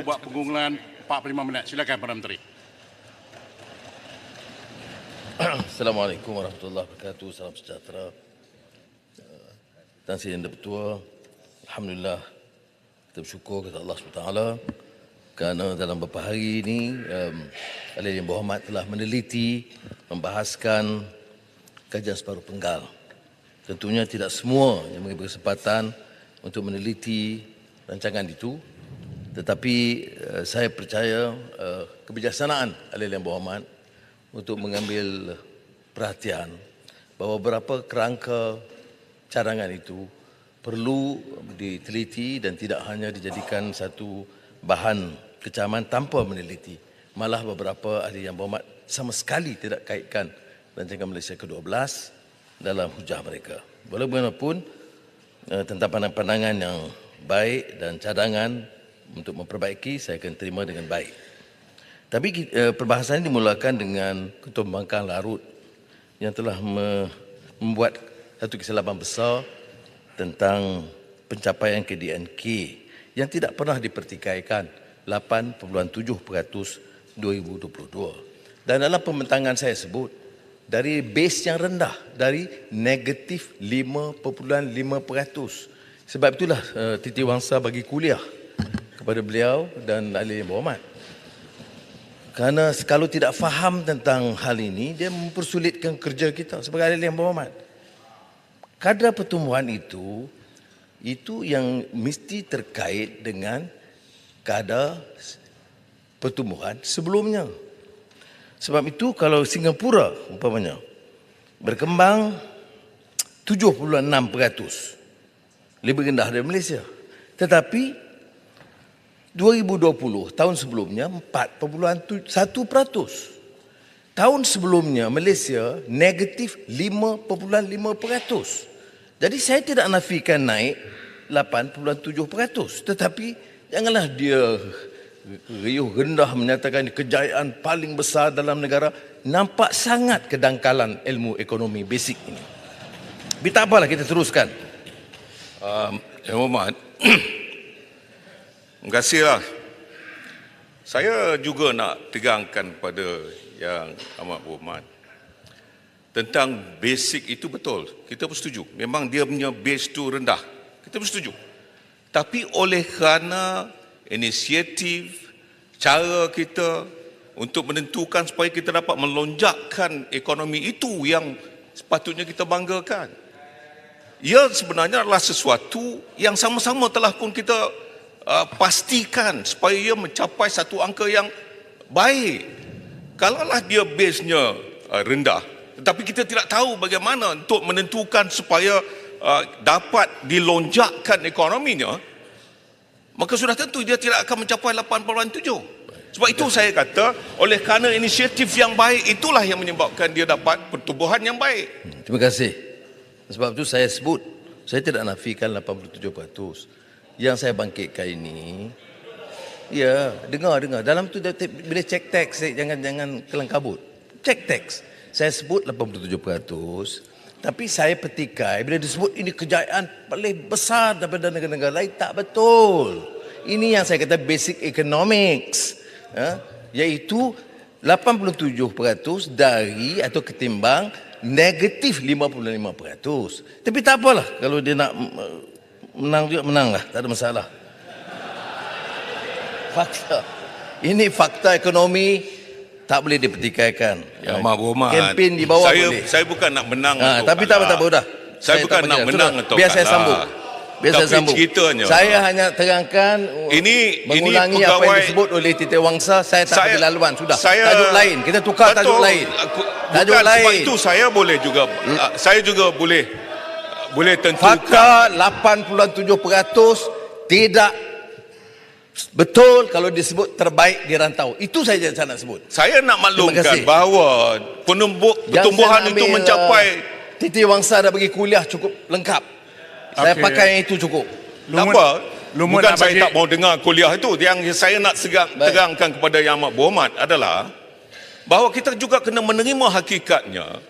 buat pengumuman 45 minit. Silakan Perdana Menteri. Assalamualaikum warahmatullahi wabarakatuh. Salam sejahtera. Tuan Sri Yang Bertuah, alhamdulillah kita bersyukur kepada Allah SWT kerana dalam beberapa hari ini Ahli Yang Berhormat telah meneliti, membahaskan kajian separuh penggal. Tentunya tidak semua yang memberi kesempatan untuk meneliti rancangan itu, tetapi saya percaya kebijaksanaan Ahli Yang Berhormat untuk mengambil perhatian bahawa beberapa kerangka cadangan itu perlu diteliti dan tidak hanya dijadikan satu bahan kecaman tanpa meneliti. Malah beberapa ahli yang berhormat sama sekali tidak kaitkan rancangan Malaysia ke-12 dalam hujah mereka. Walaupun tentang pandangan yang baik dan cadangan untuk memperbaiki, saya akan terima dengan baik. Tapi perbahasan ini dimulakan dengan Ketua Pembangkang Larut yang telah membuat satu kesilapan besar tentang pencapaian KDNK yang tidak pernah dipertikaikan 8.7% 2022. Dan dalam pembentangan saya sebut dari base yang rendah, dari negatif 5.5%. Sebab itulah Titiwangsa bagi kuliah kepada beliau dan Ahli Yang Berhormat. Kerana kalau tidak faham tentang hal ini, dia mempersulitkan kerja kita sebagai Ahli Yang Berhormat. Kadar pertumbuhan itu yang mesti terkait dengan kadar pertumbuhan sebelumnya. Sebab itu kalau Singapura umpamanya berkembang 7.6%, lebih rendah dari Malaysia. Tetapi 2020 tahun sebelumnya 4.1%. Tahun sebelumnya Malaysia negatif 5.5%. Jadi saya tidak nafikan naik 8.7%, tetapi janganlah dia riuh rendah menyatakan kejayaan paling besar dalam negara. Nampak sangat kedangkalan ilmu ekonomi basic ini. Tapi tak apalah, kita teruskan. Yang Berhormat, terima kasihlah. Saya juga nak tegangkan pada Yang Amat Berhormat tentang basic itu betul. Kita bersetuju. Memang dia punya base tu rendah. Kita bersetuju. Tapi oleh kerana inisiatif, cara kita untuk menentukan supaya kita dapat melonjakkan ekonomi itu yang sepatutnya kita banggakan. Ia sebenarnya adalah sesuatu yang sama-sama telah pun kita pastikan supaya ia mencapai satu angka yang baik. Kalaulah dia base-nya rendah, tetapi kita tidak tahu bagaimana untuk menentukan supaya dapat dilonjakkan ekonominya, maka sudah tentu dia tidak akan mencapai 8.7. Sebab itu saya kata, oleh kerana inisiatif yang baik itulah yang menyebabkan dia dapat pertumbuhan yang baik. Terima kasih. Sebab itu saya sebut, saya tidak nafikan 87%. Yang saya bangkitkan ini, ya, dengar. Dalam tu bila cek teks, jangan kelang kabut. Cek teks. Saya sebut 87%, tapi saya petikai bila disebut ini kejayaan paling besar daripada negara-negara lain, tak betul. Ini yang saya kata basic economics, iaitu 87% dari atau ketimbang negatif 55%. Tapi tak apalah, kalau dia nak menang juga menanglah, tak ada masalah. Fakta. Ini fakta ekonomi, tak boleh dipertikaikan. Yang Amat Berhormat, kempen di bawah boleh. Saya bukan nak menang atau tapi tak apa dah. Saya bukan nak menang atau biar saya sambung. Biar saya sambung. Ceritanya, saya hanya terangkan mengulangi ini apa yang disebut oleh Titiwangsa. Saya tak ada laluan sudah. Tajuk lain, kita tukar tajuk lain. Tajuk lain. Sebab itu saya boleh juga saya juga boleh tentukan fakta 87% tidak betul kalau disebut terbaik di rantau. Itu saja saya nak sebut. Saya nak maklumkan bahawa pertumbuhan itu mencapai Titiwangsa dah bagi kuliah cukup lengkap. Saya pakai yang itu cukup. Tak apa. Bukan saya tak mau dengar kuliah itu. Yang saya nak terangkan kepada Yang Amat Berhormat adalah bahawa kita juga kena menerima hakikatnya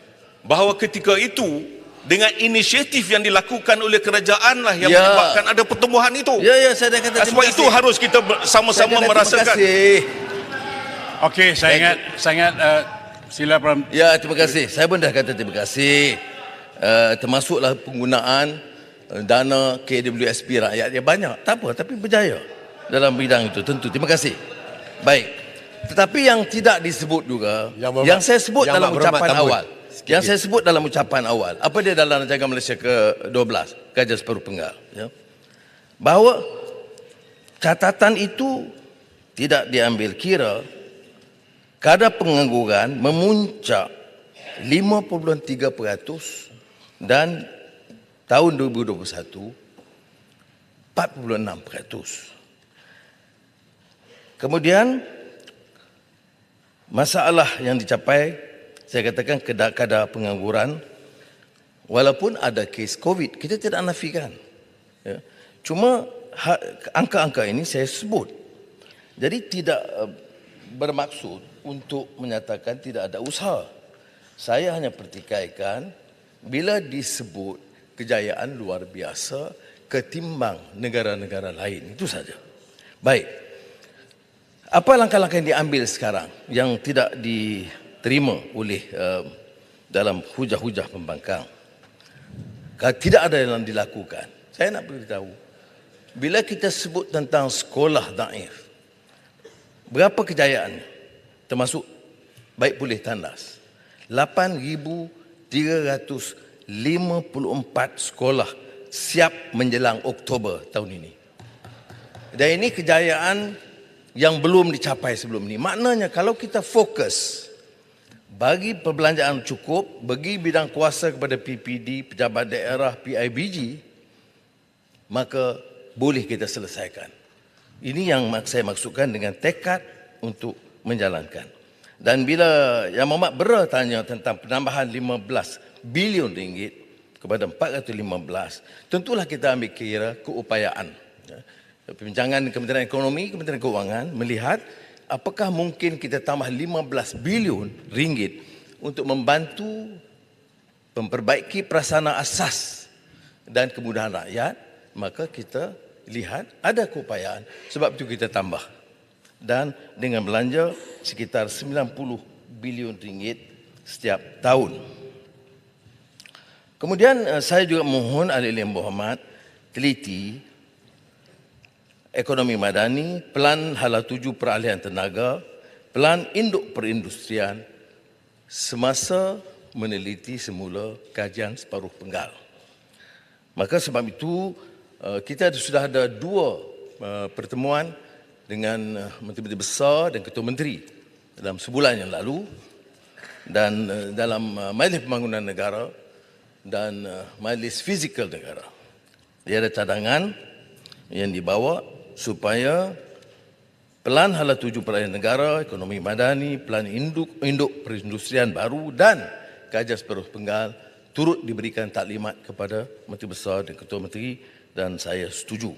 bahawa ketika itu dengan inisiatif yang dilakukan oleh kerajaan lah yang Ya. menyebabkan ada pertumbuhan itu. Ya, saya dah kata Sebab itu harus kita sama-sama merasakan. Terima kasih. Okey, saya ingat sila Perdana Ya, terima kasih. Saya pun dah kata terima kasih. Termasuklah penggunaan dana KWSP rakyat yang banyak. Tak apa, tapi berjaya dalam bidang itu. Tentu. Terima kasih. Baik. Tetapi yang tidak disebut juga, yang saya sebut dalam ucapan awal. Yang saya sebut dalam ucapan awal. Apa dia dalam Rancangan Malaysia ke-12, Kajian Separuh Penggal. Ya. Bahawa catatan itu tidak diambil kira kadar pengangguran memuncak 5.3% dan tahun 2021 4.6%. Kemudian masalah yang dicapai, saya katakan kadar pengangguran, walaupun ada kes COVID, kita tidak nafikan. Ya. Cuma angka-angka ini saya sebut. Jadi tidak bermaksud untuk menyatakan tidak ada usaha. Saya hanya pertikaikan bila disebut kejayaan luar biasa ketimbang negara-negara lain. Itu saja. Baik. Apa langkah-langkah yang diambil sekarang yang tidak diterima oleh dalam hujah-hujah pembangkang? Tidak ada yang dilakukan. Saya nak beritahu. Bila kita sebut tentang sekolah daif, berapa kejayaannya? Termasuk baik pulih tandas. 8,354 sekolah siap menjelang Oktober tahun ini. Dan ini kejayaan yang belum dicapai sebelum ini. Maknanya kalau kita fokus bagi perbelanjaan cukup, bagi bidang kuasa kepada PPD, pejabat daerah, PIBG, maka boleh kita selesaikan. Ini yang saya maksudkan dengan tekad untuk menjalankan. Dan bila Yang Mohamad Bera tanya tentang penambahan 15 bilion ringgit kepada 415, tentulah kita ambil kira keupayaan. Perbincangan Kementerian Ekonomi, Kementerian Keuangan melihat apakah mungkin kita tambah 15 bilion ringgit untuk membantu memperbaiki prasarana asas dan kemudahan rakyat, maka kita lihat ada keupayaan. Sebab itu kita tambah. Dan dengan belanja sekitar 90 bilion ringgit setiap tahun. Kemudian saya juga mohon ahli-ahli yang berhormat teliti ekonomi madani, pelan hala 7 peralihan tenaga, pelan induk perindustrian semasa meneliti semula kajian separuh penggal. Maka sebab itu kita sudah ada 2 pertemuan dengan menteri-menteri besar dan ketua menteri dalam sebulan yang lalu, dan dalam Majlis Pembangunan Negara dan Majlis Fizikal Negara. Dia ada cadangan yang dibawa supaya pelan hala 7 peralihan negara, ekonomi madani, pelan induk perindustrian baru dan kajian separuh penggal turut diberikan taklimat kepada Menteri Besar dan Ketua Menteri, dan saya setuju.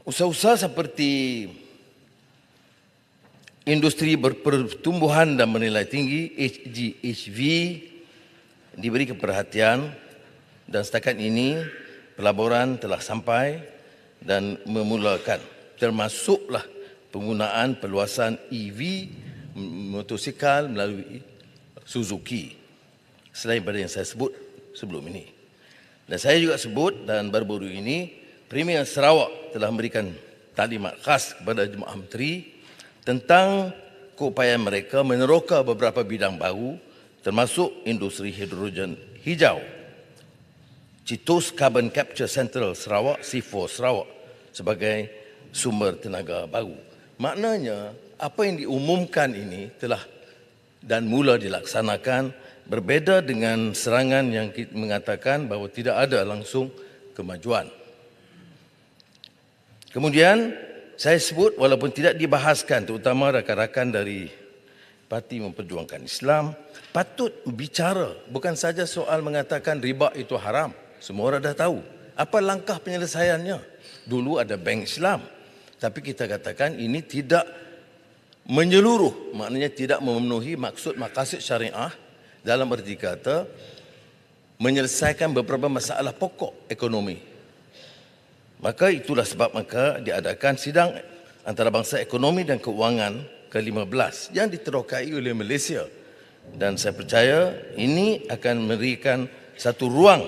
Usaha-usaha seperti industri berpertumbuhan dan bernilai tinggi HGHV diberi perhatian, dan setakat ini pelaburan telah sampai dan memulakan, termasuklah penggunaan perluasan EV motosikal melalui Suzuki, selain pada yang saya sebut sebelum ini. Dan saya juga sebut, dan baru-baru ini Premier Sarawak telah memberikan taklimat khas kepada Jemaah Menteri tentang keupayaan mereka meneroka beberapa bidang baru, termasuk industri hidrogen hijau, Citus Carbon Capture Central Sarawak, C4 Sarawak, sebagai sumber tenaga baru. Maknanya apa yang diumumkan ini telah dan mula dilaksanakan, berbeza dengan serangan yang mengatakan bahawa tidak ada langsung kemajuan. Kemudian saya sebut, walaupun tidak dibahaskan, terutama rakan-rakan dari Parti Memperjuangkan Islam, patut bicara bukan saja soal mengatakan riba itu haram. Semua orang dah tahu. Apa langkah penyelesaiannya? Dulu ada Bank Islam. Tapi kita katakan ini tidak menyeluruh, maknanya tidak memenuhi maksud maqasid syariah, dalam erti kata menyelesaikan beberapa masalah pokok ekonomi. Maka itulah sebab maka diadakan sidang antarabangsa ekonomi dan keuangan ke-15 yang diterokai oleh Malaysia. Dan saya percaya ini akan memberikan satu ruang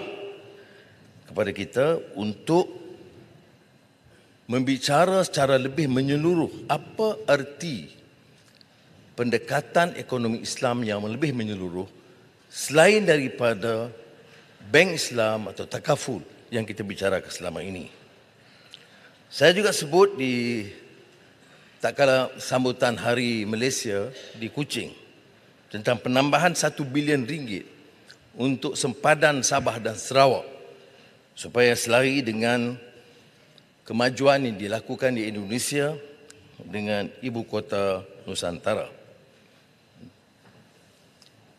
kepada kita untuk membicara secara lebih menyeluruh apa erti pendekatan ekonomi Islam yang lebih menyeluruh selain daripada bank Islam atau takaful yang kita bicarakan selama ini. Saya juga sebut di tak kala sambutan Hari Malaysia di Kuching tentang penambahan 1 bilion ringgit untuk sempadan Sabah dan Sarawak supaya selari dengan kemajuan yang dilakukan di Indonesia dengan ibu kota Nusantara.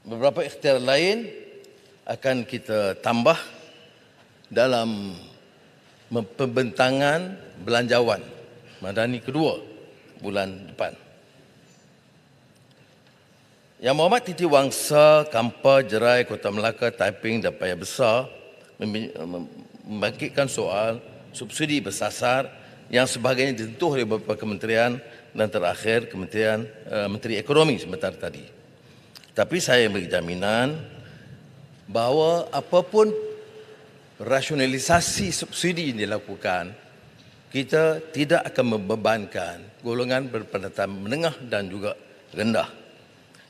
Beberapa ikhtiar lain akan kita tambah dalam pembentangan belanjawan Madani kedua bulan depan. Yang Mohd Titi Wangsa, Kampar, Jerai, Kota Melaka, Taiping dan Paya Besar membangkitkan soal subsidi bersasar yang sebagainya ditentuh oleh beberapa kementerian dan terakhir Kementerian Menteri Ekonomi sebentar tadi. Tapi saya beri jaminan bahawa apapun rasionalisasi subsidi yang dilakukan, kita tidak akan membebankan golongan berpendapatan menengah dan juga rendah.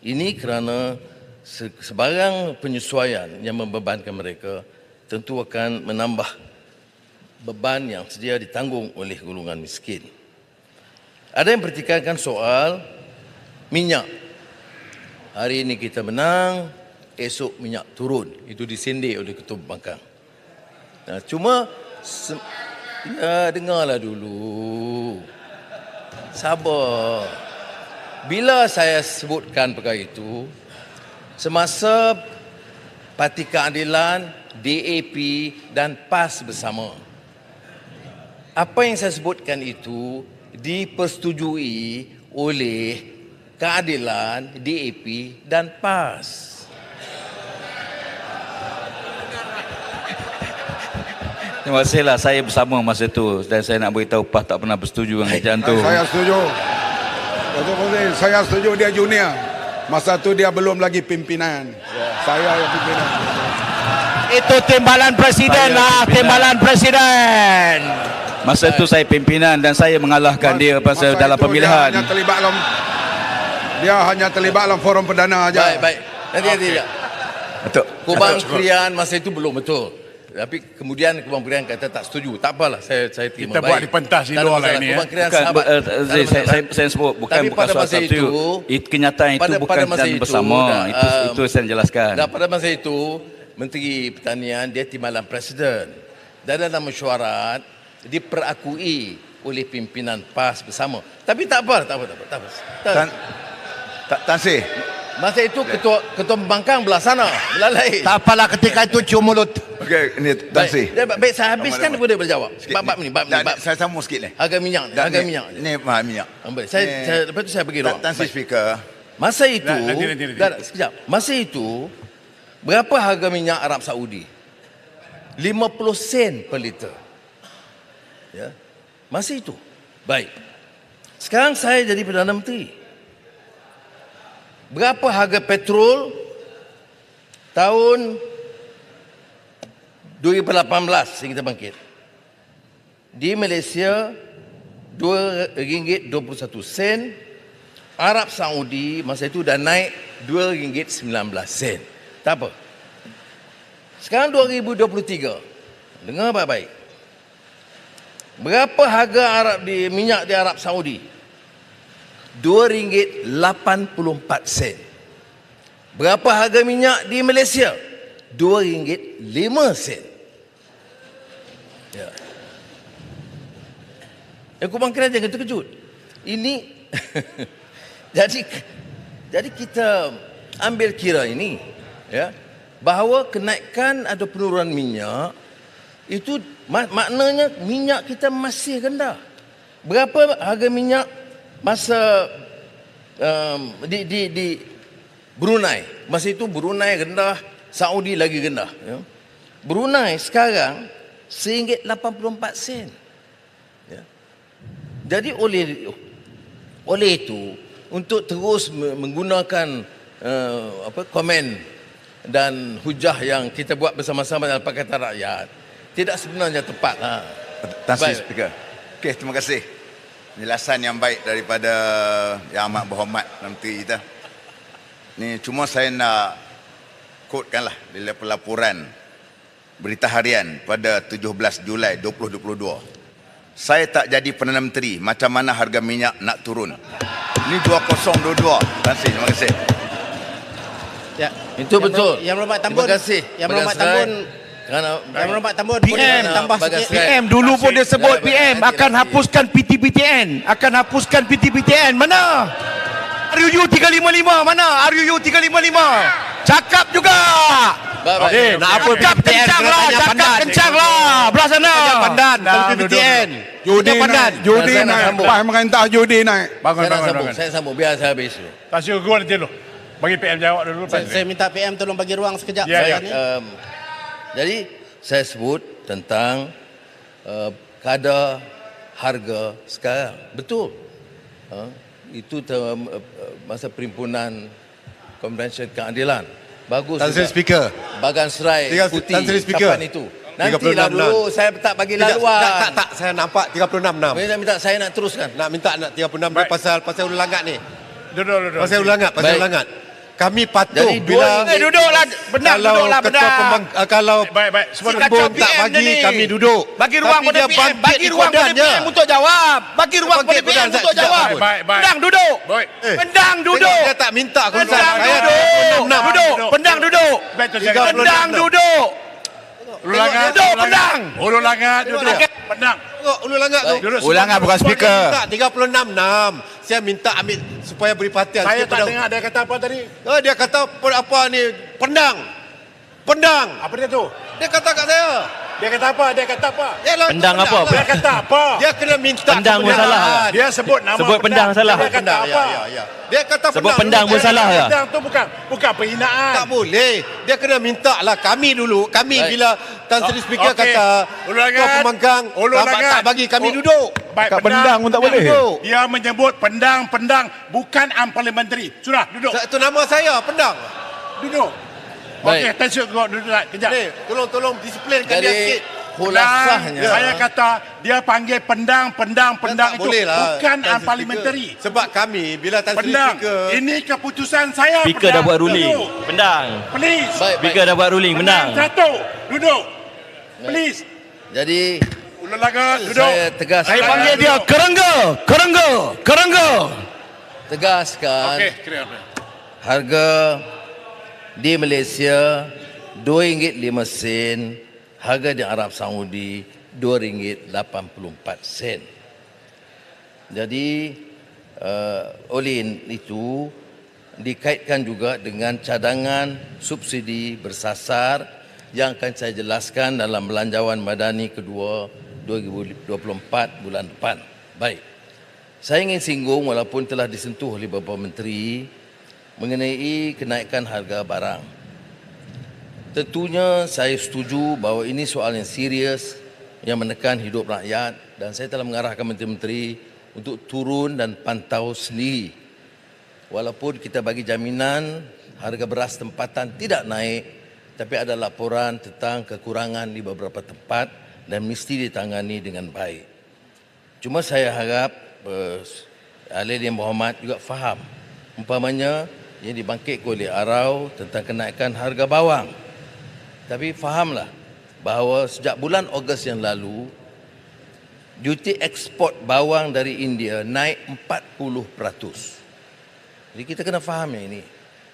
Ini kerana sebarang penyesuaian yang membebankan mereka tentu akan menambah beban yang sedia ditanggung oleh golongan miskin. Ada yang pertikaikan soal minyak. Hari ini kita menang, esok minyak turun. Itu disindir oleh Ketua Pembangkang. Nah, cuma dengarlah dulu. Sabar. Bila saya sebutkan perkara itu, semasa Parti Keadilan, DAP dan PAS bersama, apa yang saya sebutkan itu dipersetujui oleh Keadilan, DAP dan PAS. Terima kasihlah, saya bersama masa itu dan saya nak beritahu PAS tak pernah bersetuju dengan kerajaan tu. Saya setuju. Saya setuju dia junior. Masa tu dia belum lagi pimpinan. Saya yang pimpinan. Itu timbalan presiden lah, timbalan presiden. Masa itu saya pimpinan dan saya mengalahkan dia pasal dalam pemilihan. Dia hanya terlibat dalam forum perdana aja. Baik. Nanti. Betul. Kubang Krian masa itu belum betul. Tapi kemudian Kubang Krian kata tak setuju. Tak apalah, saya terima Kita baik. buat di pentas di Tak ada luar lah masalah. ini. Kubang Krian Bukan, sahabat. saya sebut bukan Tapi pada soal masa itu. Kenyataan itu pada bukan masa dan itu, bersama. Itu saya jelaskan. Dan pada masa itu, Menteri Pertanian dia timbalan presiden. Dan dalam mesyuarat diperakui oleh pimpinan PAS bersama. Tapi tak apa. Tan Sri, Masa itu ketua pembangkang belah sana, belah lain. Tak apalah ketika itu cium mulut. okey, ni Tan Sri. Baik, saya habiskan dia boleh berjawab. Bab ni. Saya sambung sikit ni. Harga minyak. Ni mahal minyak. Saya lepas tu saya bagi ruang. Tan Sri Speaker, Masa itu, Nanti. sekejap. Masa itu, berapa harga minyak Arab Saudi? 50 sen per liter. Ya. Masa itu. Baik. Sekarang saya jadi Perdana Menteri. Berapa harga petrol tahun 2018 yang kita bangkit? Di Malaysia RM2.21. Arab Saudi masa itu dah naik RM2.19. Tak apa. Sekarang 2023. Dengar baik-baik. Berapa harga minyak di Arab Saudi? RM2.84. Berapa harga minyak di Malaysia? RM2.05. Ya. Kubang Krian jangan terkejut. Ini jadi kita ambil kira ini, ya, bahawa kenaikan atau penurunan minyak itu maknanya minyak kita masih rendah. Berapa harga minyak masa di Brunei? Masa itu Brunei rendah Saudi lagi rendah. Ya. Brunei sekarang RM1.84. Ya. Jadi oleh itu, untuk terus menggunakan komen dan hujah yang kita buat bersama-sama dalam Pakatan Rakyat tidak sebenarnya tepatlah. Tan Sri Baik. Speaker. Okey, terima kasih. Penjelasan yang baik daripada Yang Amat Berhormat Menteri kita. Ni cuma saya nak quotekanlah dari pelaporan Berita Harian pada 17 Julai 2022. Saya tak jadi Perdana Menteri, macam mana harga minyak nak turun? Ini 2022. Tan Sri, terima kasih. Ya. Itu betul. Yang Berhormat Tambun. Terima kasih. Yang Berhormat Tambun. Kerana Yang Berhormat Tambun. PM. boleh tambah Bagas sikit. Rai. PM dulu pun dia sebut Baik, baik, PM nanti, akan nanti. hapuskan PTPTN. Akan hapuskan PTPTN. Mana? RUU 355 mana? RUU 355. Cakap juga. Baik. Nak apa cakap kencang lah, cakap kencang lah. Belah sana. Pandan Dah, kalau duduk, PTN. Judi naik, judi Saya nak naik. sambung. Pak merintah judi naik. Bangun, bangun. Saya sambung biar saya habis dulu. Tak syukur gua nanti dulu. Bagi PM jawab dulu. Saya minta PM tolong bagi ruang sekejap. Ya, Saya ya. ni. Jadi saya sebut tentang kadar harga sekarang. Betul. Itu masa perhimpunan Konvensyen Keadilan. Bagus Tan Sri juga. Speaker. Bagan serai putih. Tan Sri Speaker. Kapan itu? Nantilah 36. dulu. Saya tak bagi laluan. Tak. Saya nampak 36. Saya nak teruskan. Nak 36 Baik. pasal ulang langat ni. Duduk. Pasal ulang langat, Baik. langat. Kami patuh Jadi bila Duduklah. Benar, kalau duduklah. ketua Benar. kalau Baik. Semua Si duduk. kacau Pun tak PM bagi ni. kami duduk. Bagi ruang Tapi pada dia PM. bangkit Bagi ruang pada ikodannya. PM untuk jawab. Bagi ruang pada Bangkit PM ikodan. untuk Sekejap, jawab. baik. Pendang duduk. Baik. Pendang duduk. Tengok, dia tak minta aku Pendang saya duduk. 36. Duduk. Pendang duduk. Betul, 36. Pendang duduk. Ulu langat. Duduk, pendang. Ulu langat. Tengok Duduk. dia. Pendang. Tengok ulang langat tu. Duduk. Ulang semua bukan duduk. speaker. Tak 36. Saya minta ambil supaya beri perhatian. Saya sikit tak pada- dengar dia kata apa tadi. Dia kata apa ni? Pendang. Apa dia tu? Dia kata kat saya. Dia kata apa? Yalah, Pendang pendang apa? lah. Dia kata apa? Dia kena minta Pendang pun kebenaran. salah. Dia sebut nama Sebut pendang salah. Dia kata Pendang, apa? ya. Dia kata Sebut pendang pun salah ya. Pendang tu bukan penghinaan. Tak boleh. Dia kena minta lah kami dulu. Kami Baik. bila Tan Sri Speaker Okey. kata Ulu langat. Ketua Pembangkang Ulu langat. tak bagi kami Oh. duduk. Baik, Kat pendang pun tak boleh. Duduk. Dia menyebut pendang bukan parliamentary. Sudah, duduk. Itu nama saya, pendang. Duduk. Baik. Okey, tension kau duduk kejap. Ni, tolong disiplinkan dia Jadi sikit. kulasahnya. Saya kata dia panggil pendang Tak itu boleh lah, bukan Tan Sri parliamentary. Speaker. Sebab kami bila Tan Sri Pendang. Speaker Ini keputusan saya. Speaker dah pendang. buat ruling. Duduk. Pendang. Please. Baik. Speaker dah buat ruling. Pendang. Satu. Duduk. Please. Jadi Ulang langat. Duduk. saya tegas. Saya panggil dia kerengga. Tegaskan Okey, kira. harga di Malaysia RM2.05, harga di Arab Saudi RM2.84. Jadi oleh itu dikaitkan juga dengan cadangan subsidi bersasar yang akan saya jelaskan dalam Belanjawan Madani kedua 2024 bulan depan. Baik. Saya ingin singgung walaupun telah disentuh oleh beberapa menteri mengenai kenaikan harga barang. Tentunya saya setuju bahawa ini soal yang serius yang menekan hidup rakyat dan saya telah mengarahkan menteri-menteri untuk turun dan pantau sendiri. Walaupun kita bagi jaminan harga beras tempatan tidak naik, tapi ada laporan tentang kekurangan di beberapa tempat dan mesti ditangani dengan baik. Cuma saya harap ahli yang berhormat juga faham. Umpamanya yang dibangkitkan oleh Arau tentang kenaikan harga bawang. Tapi fahamlah bahawa sejak bulan Ogos yang lalu, duty ekspor bawang dari India naik 40%. Jadi kita kena faham yang ini.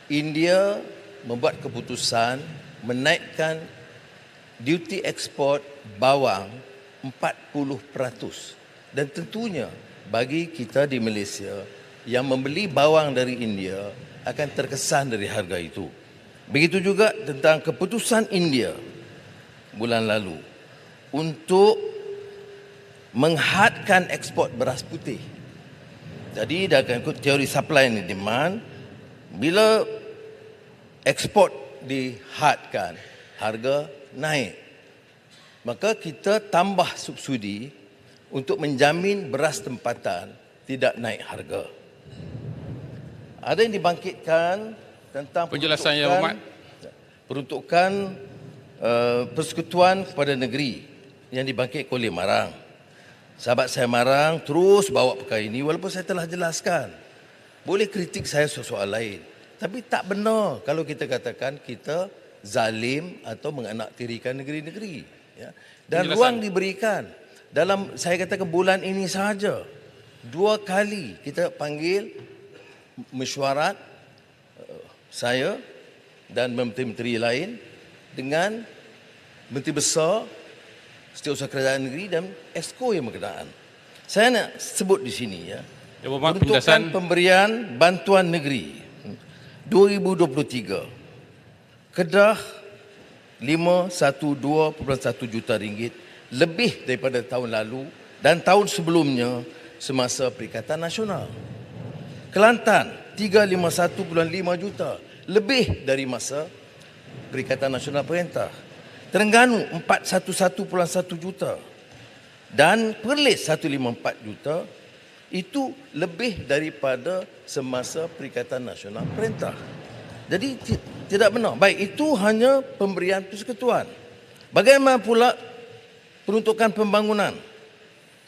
India membuat keputusan menaikkan duty ekspor bawang 40%. Dan tentunya bagi kita di Malaysia yang membeli bawang dari India akan terkesan dari harga itu. Begitu juga tentang keputusan India bulan lalu untuk menghadkan ekspor beras putih. Jadi dia akan ikut teori supply and demand. Bila ekspor dihadkan, harga naik. Maka kita tambah subsidi untuk menjamin beras tempatan tidak naik harga. Ada yang dibangkitkan tentang Penjelasan Yang Berhormat. peruntukan persekutuan kepada negeri yang dibangkitkan oleh Marang. Sahabat saya Marang terus bawa perkara ini walaupun saya telah jelaskan. Boleh kritik saya soal lain. Tapi tak benar kalau kita katakan kita zalim atau menganaktirikan negeri-negeri. Ya. Dan Penjelasan. ruang diberikan. Dalam saya katakan bulan ini sahaja 2 kali kita panggil mesyuarat saya dan menteri-menteri lain dengan Menteri Besar Setiausaha Kerajaan Negeri dan Exco yang berkenaan. Saya nak sebut di sini ya. Yang Berhormat, Peruntukan penjelasan. pemberian bantuan negeri 2023 Kedah 512.1 juta ringgit lebih daripada tahun lalu dan tahun sebelumnya semasa Perikatan Nasional. Kelantan 351.5 juta lebih dari masa Perikatan Nasional Perintah. Terengganu 411.1 juta dan Perlis 154 juta itu lebih daripada semasa Perikatan Nasional Perintah. Jadi tidak benar. Baik, itu hanya pemberian persekutuan. Bagaimana pula peruntukan pembangunan?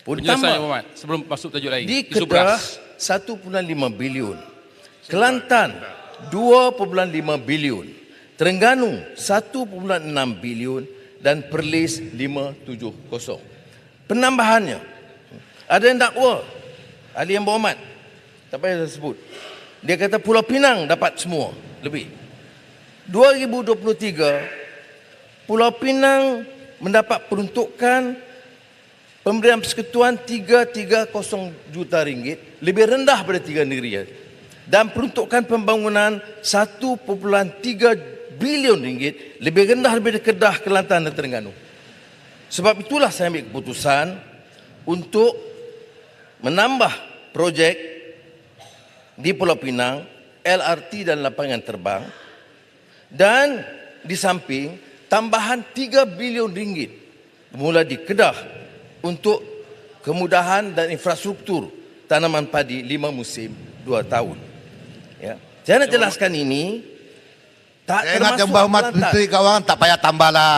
Pun Penjelasan Yang tambah. Berhormat. Sebelum masuk tajuk lain. Di Isu Kedah beras. 1.5 bilion. Kelantan 2.5 bilion. Terengganu 1.6 bilion dan Perlis 570. Penambahannya ada yang dakwa ahli Yang Berhormat. Tak payah saya sebut. Dia kata Pulau Pinang dapat semua lebih. 2023 Pulau Pinang mendapat peruntukan pemberian persekutuan 330 juta ringgit, lebih rendah pada 3 negeri. Dan peruntukan pembangunan 1.3 bilion ringgit, lebih rendah daripada Kedah, Kelantan dan Terengganu. Sebab itulah saya ambil keputusan untuk menambah projek di Pulau Pinang, LRT dan lapangan terbang, dan di samping tambahan 3 bilion ringgit mula di Kedah untuk kemudahan dan infrastruktur tanaman padi 5 musim 2 tahun. Ya. Saya nak jelaskan ini tak Saya ingat termasuk Yang Berhormat Kelantan. Menteri Keuangan tak payah tambahlah.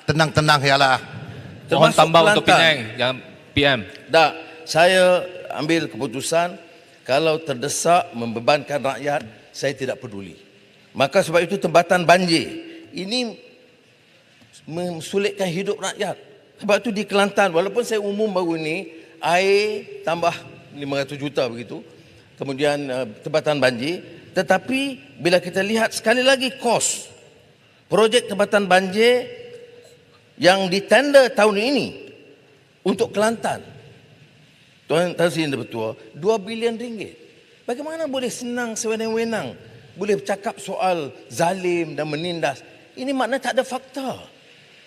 Tenang-tenang yalah. Mohon Termasuk tambah untuk Kelantan. Penang yang PM. Tak, saya ambil keputusan kalau terdesak membebankan rakyat, saya tidak peduli. Maka sebab itu tempatan banjir ini mensulitkan hidup rakyat. Sebab itu di Kelantan, walaupun saya umum baru ini, air tambah 500 juta begitu, kemudian tempatan banjir, tetapi bila kita lihat sekali lagi kos projek tempatan banjir yang ditender tahun ini untuk Kelantan, Tuan Tan Sri Yang Bertuah, 2 bilion ringgit. Bagaimana boleh senang sewenang-wenang boleh bercakap soal zalim dan menindas? Ini makna tak ada fakta.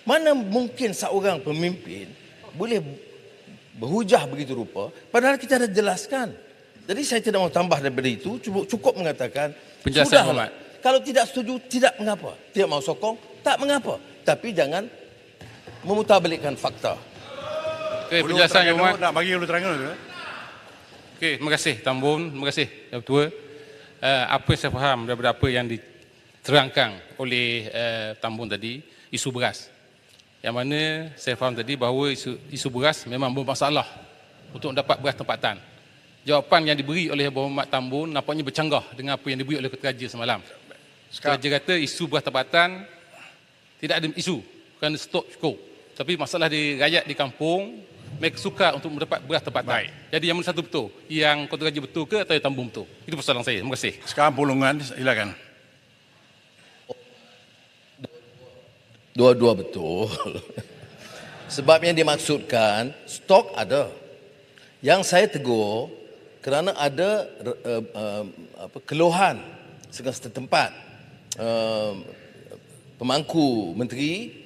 Mana mungkin seorang pemimpin boleh berhujah begitu rupa padahal kita dah jelaskan. Jadi saya tidak mau tambah daripada itu, cukup mengatakan Penjelasan sudahlah. Berhormat. Kalau tidak setuju, tidak mengapa. Tidak mau sokong, tak mengapa. Tapi jangan memutarbalikkan fakta. Okey, penjelasan Yang Berhormat. Nak bagi dulu terangan dulu. Okey, terima kasih Tambun, terima kasih Yang Ketua. Apa yang saya faham daripada apa yang diterangkan oleh Tambun tadi, isu beras. Yang mana saya faham tadi bahawa isu beras memang bermasalah untuk mendapat beras tempatan. Jawapan yang diberi oleh Yang Berhormat Tambun nampaknya bercanggah dengan apa yang diberi oleh Ketua Raja semalam. Ketua Raja kata isu beras tempatan tidak ada isu kerana stok cukup. Tapi masalah di rakyat di kampung, mereka sukar untuk mendapat beras tempatan. Baik. Jadi yang mana satu betul? Yang Ketua Raja betul ke atau yang Tambun betul? Itu persoalan saya. Terima kasih. Sekarang pulungan, silakan. Dua-dua betul. Sebab yang dimaksudkan stok ada. Yang saya tegur kerana ada keluhan setempat. Pemangku menteri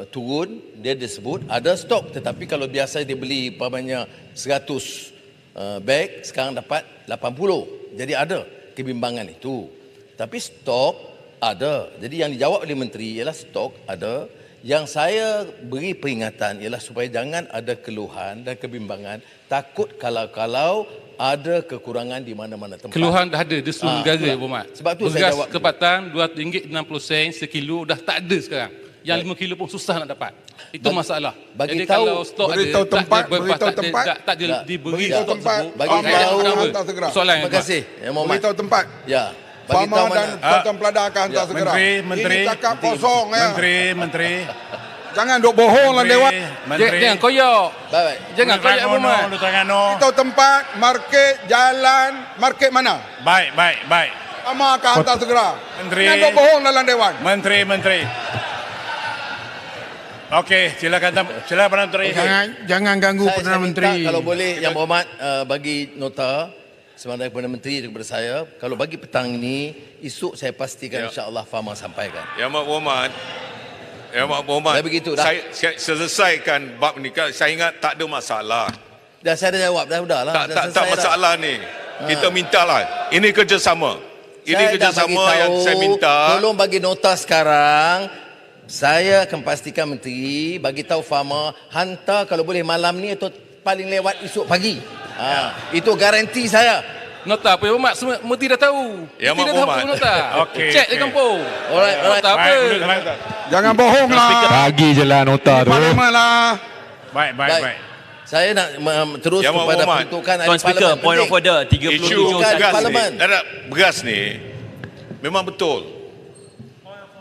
turun, dia disebut ada stok, tetapi kalau biasa dia beli umpamanya 100 beg, sekarang dapat 80. Jadi ada kebimbangan itu. Tapi stok Ada. Jadi yang dijawab oleh menteri ialah stok ada. Yang saya beri peringatan ialah supaya jangan ada keluhan dan kebimbangan. Takut kalau ada kekurangan di mana-mana tempat. Keluhan dah ada di seluruh negara, itulah. Berhormat. Sebab tu saya Beras jawab. kepatan RM2.60 sekilo dah tak ada sekarang. Yang 5 kilo pun susah nak dapat. Itu masalah. bagi Jadi tahu, kalau stok beritahu ada, tempat, tak ada, beritahu tak tempat. ada, tak ada diberi Beritahu stok tempat, tersebut. bagi farmer tahu, hantar segera. Soalan yang Terima kasih. Ya, Muhammad. Beritahu tempat. Ya. Bagi Farmer tahu dan mana. tuan-tuan peladar akan hantar segera. Menteri. Ini cakap kosong ya. Menteri. Jangan duk bohong lah Dewan. Jangan koyak. Baik. Jangan koyak, Berhormat. Beritahu tempat, market, jalan, market mana? Baik. Farmer akan hantar segera. Menteri. Jangan duk bohong dalam Dewan. Menteri. Okey, silakan Menteri. Jangan ganggu Saya Perdana minta Menteri. kalau boleh Yang Berhormat bagi nota sebenarnya kepada menteri dan kepada saya. Kalau bagi petang ini, esok saya pastikan insya-Allah Farmer sampaikan. Yang Amat Berhormat. Dah begitu dah. Saya selesaikan bab ni. Saya ingat tak ada masalah. Dah saya dah jawab dah sudahlah. Dah Tak selesai dah. masalah ni. Kita mintalah. Ini kerjasama. Ini Saya dah kerjasama bagi yang tahu, saya minta. Tolong bagi nota sekarang. Saya akan pastikan menteri bagi tahu Farmer hantar kalau boleh malam ni atau paling lewat esok pagi. Itu garanti saya. Nota apa, Berhormat? Semua menteri dah tahu. Ya, Menteri Mak dah tahu Berhormat. nota. Okey, Cek di okey. kampung. Alright. Nota apa? Jangan bohong lah. Bagi je lah nota tu. Parlimen lah. Baik. Saya nak terus Ya, Mak kepada Berhormat. peruntukan ahli Tuan Speaker, parlimen. point of Penting. order Isu 37 Bukan beras parlimen. ni, beras ni memang betul.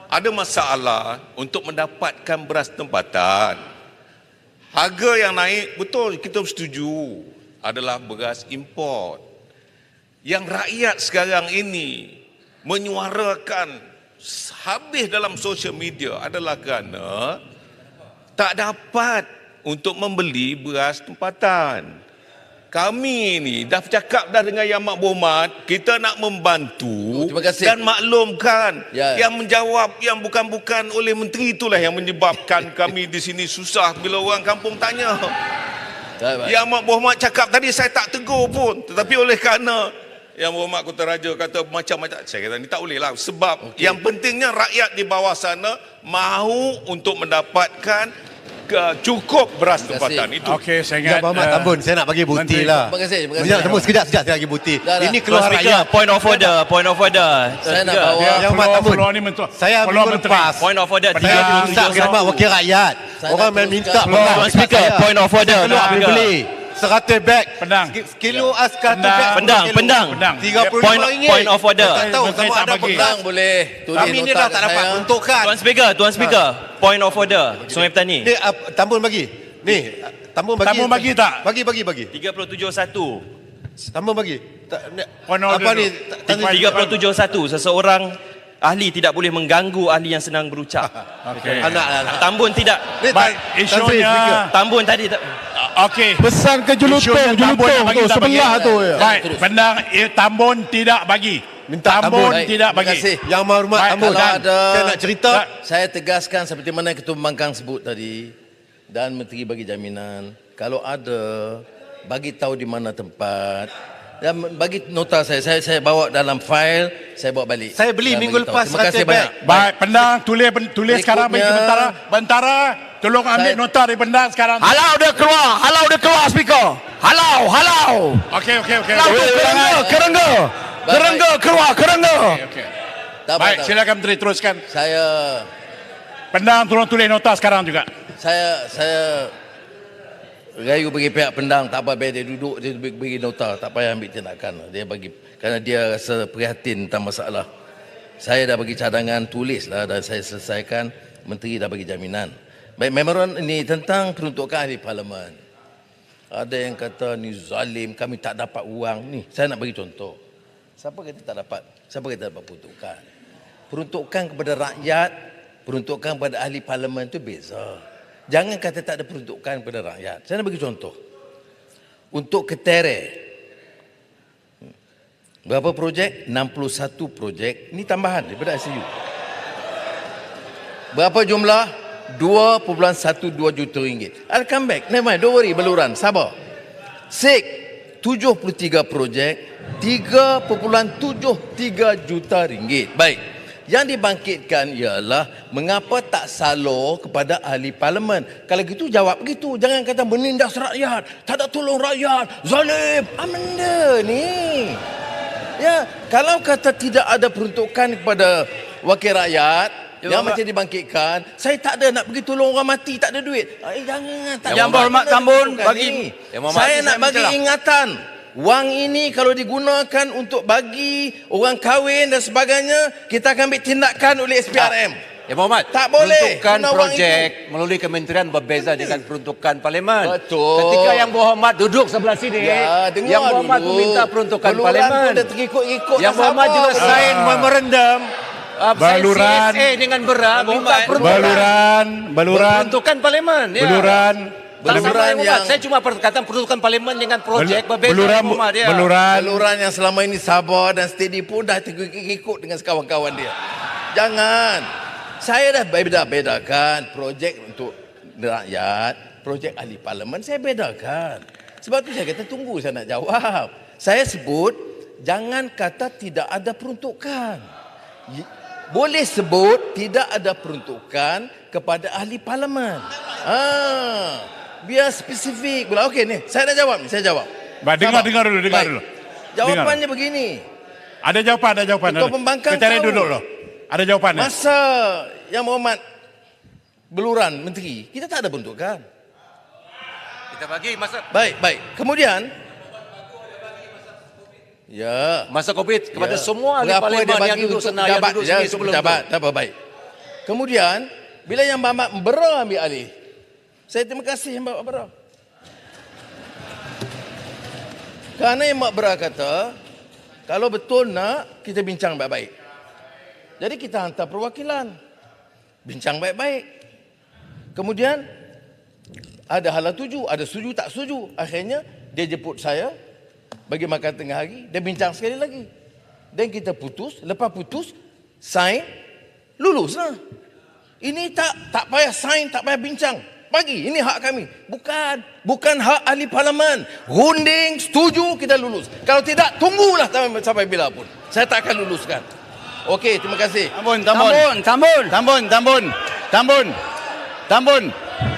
Ada masalah untuk mendapatkan beras tempatan. Harga yang naik, betul kita setuju, adalah beras import. Yang rakyat sekarang ini menyuarakan habis dalam sosial media adalah kerana tak dapat untuk membeli beras tempatan. Kami ni dah bercakap dah dengan Yang Amat Berhormat, kita nak membantu Terima kasih. dan maklumkan. Ya. Yang menjawab yang bukan-bukan oleh menteri itulah yang menyebabkan kami di sini susah bila orang kampung tanya. Baik. Yang Amat Berhormat cakap tadi saya tak tegur pun, tetapi oleh kerana Yang Berhormat Kota Raja kata macam-macam, saya kata ni tak boleh lah, sebab yang pentingnya rakyat di bawah sana mahu untuk mendapatkan cukup beras Terima tempatan kasih. itu. Okey, saya Ya, ingat Berhormat Tambun, saya nak bagi bukti Menteri. lah. Terima kasih. Sekejap, saya bagi bukti. Dah. Ini Tuan keluar Speaker, rakyat. point of order. Saya nak bawa Yang Berhormat Tambun. Saya Peluang minggu menteri. lepas. Point of order Saya minta khidmat wakil rakyat. Saya Orang nak main minta teruskan. beras Tuan dekat Speaker, saya. point of order. Saya keluar Tuan Speaker. beli 100 beg. Pendang. Kilo as 100 Pendang. beg. Pendang, kilo. pendang. 35 ringgit. Point of order. Tak tahu Menteri sama tak ada bagi. beras. Bang boleh tulis Kami ni nota dah kat tak dapat saya. peruntukan. Tuan Speaker, point of order. Sungai Petani. Ni Tambun bagi. Ni Tambun bagi. Tambun bagi tak? Bagi. 37.1. Tambun bagi. Point of Apa order ni? tu. 37.1. Seseorang ahli tidak boleh mengganggu ahli yang senang berucap. Okey. Anak. Tambun tidak. Ni Baik, isunya Tambun tadi tak. okey. Pesan ke Isunya Tambun nak bagi, tu tak bagi. sebelah tu ya. Baik, pendang Tambun tidak bagi. Minta Tambun Baik, tidak terima bagi. kasih. Yang Mahormat Baik, Tambun. kalau ada- Saya nak cerita. Saya tegaskan seperti mana Ketua Pembangkang sebut tadi dan menteri bagi jaminan kalau ada bagi tahu di mana tempat dan bagi nota saya bawa dalam fail, saya bawa balik. Saya beli Dan minggu bagi tahu. lepas Terima kasih 100 beg. banyak. Baik, pendang tulis sekarang bagi Berikutnya- Bentara. Tolong ambil Saya- nota dari pendang sekarang. Halau dia keluar speaker. Halau. Okey. Kerengga keluar. Okey. Tak apa, Baik, tak apa. silakan menteri teruskan. Saya Pendang tolong tulis nota sekarang juga. saya rayu bagi pihak pendang, tak apa, biar dia duduk, dia bagi nota, tak payah ambil tindakan. Dia bagi, kerana dia rasa prihatin tentang masalah. Saya dah bagi cadangan, tulislah dan saya selesaikan, menteri dah bagi jaminan. Baik, memorandum ini tentang peruntukan ahli parlimen. Ada yang kata ni zalim, kami tak dapat wang. Ni, saya nak bagi contoh. Siapa kata tak dapat? Siapa kata dapat peruntukan? Peruntukan kepada rakyat, peruntukan kepada ahli parlimen itu beza. Jangan kata tak ada peruntukan kepada rakyat. Saya nak bagi contoh. Untuk Ketere, berapa projek? 61 projek. Ini tambahan daripada ICU. Berapa jumlah? 2.12 juta ringgit. I'll come back. Never mind, don't worry, beluran. Sabar. SIK, 73 projek, 3.73 juta ringgit. Baik. Yang dibangkitkan ialah mengapa tak salur kepada ahli parlimen. Kalau gitu jawab begitu. Jangan kata menindas rakyat, tak ada tolong rakyat, zalim. Benda ni. Ya, kalau kata tidak ada peruntukan kepada wakil rakyat yang macam dibangkitkan, saya tak ada nak pergi tolong orang mati, tak ada duit. Jangan. Tak Yang Berhormat Tambun bagi saya nak bagi ingatan. Wang ini kalau digunakan untuk bagi orang kahwin dan sebagainya, kita akan ambil tindakan oleh SPRM. Ya Muhammad, Tak boleh peruntukan guna wang projek melalui kementerian berbeza dengan peruntukan parlimen. Betul. Ketika Yang Berhormat duduk sebelah sini, Ya, dengar Yang Berhormat dulu. meminta peruntukan Beluran parlimen. pun dia terikut-ikut. Yang Berhormat juga sign memorandum Baluran. CSA dengan berat minta Baluran. peruntukan parlimen. Ya. Beluran. Tak sama Beluran Yang yang- saya cuma perkataan peruntukan parlimen dengan projek berbeza. Beluran. Yang Berhormat, ya. Beluran yang selama ini sabar dan steady pun dah terikut dengan kawan-kawan dia. Jangan. Saya dah bedakan projek untuk rakyat, projek ahli parlimen saya bedakan. Sebab tu saya kata tunggu saya nak jawab. Saya sebut jangan kata tidak ada peruntukan. Boleh sebut tidak ada peruntukan kepada ahli parlimen. Biar spesifik pula. Okey ni, saya nak jawab ni, saya jawab. Baik, dengar dulu. Baik. Jawapannya begini. Ada jawapan. Ketua Pembangkang Kita tahu. duduk dulu. Ada jawapannya. Masa Yang Berhormat Beluran Menteri, kita tak ada peruntukan. Kita bagi masa Baik. Kemudian ya, masa Covid kepada semua ahli berapa parlimen dia bagi yang duduk untuk sana, yang pejabat, duduk ya, sini sebelum pejabat, tu. tak apa, baik. Kemudian bila Yang Berhormat Bera ambil alih, saya terima kasih Yang Berhormat Bera. Kerana Yang Berhormat Bera kata, kalau betul nak, kita bincang baik-baik. Jadi kita hantar perwakilan, bincang baik-baik. Kemudian ada hala tuju, ada setuju tak setuju. Akhirnya dia jemput saya bagi makan tengah hari, dia bincang sekali lagi. Dan kita putus, lepas putus sign, lulus lah. Ini tak payah sign, tak payah bincang. Bagi, ini hak kami. Bukan hak ahli parlimen. Runding, setuju, kita lulus. Kalau tidak, tunggulah sampai bila pun. Saya tak akan luluskan. Okey, terima kasih. Tambun.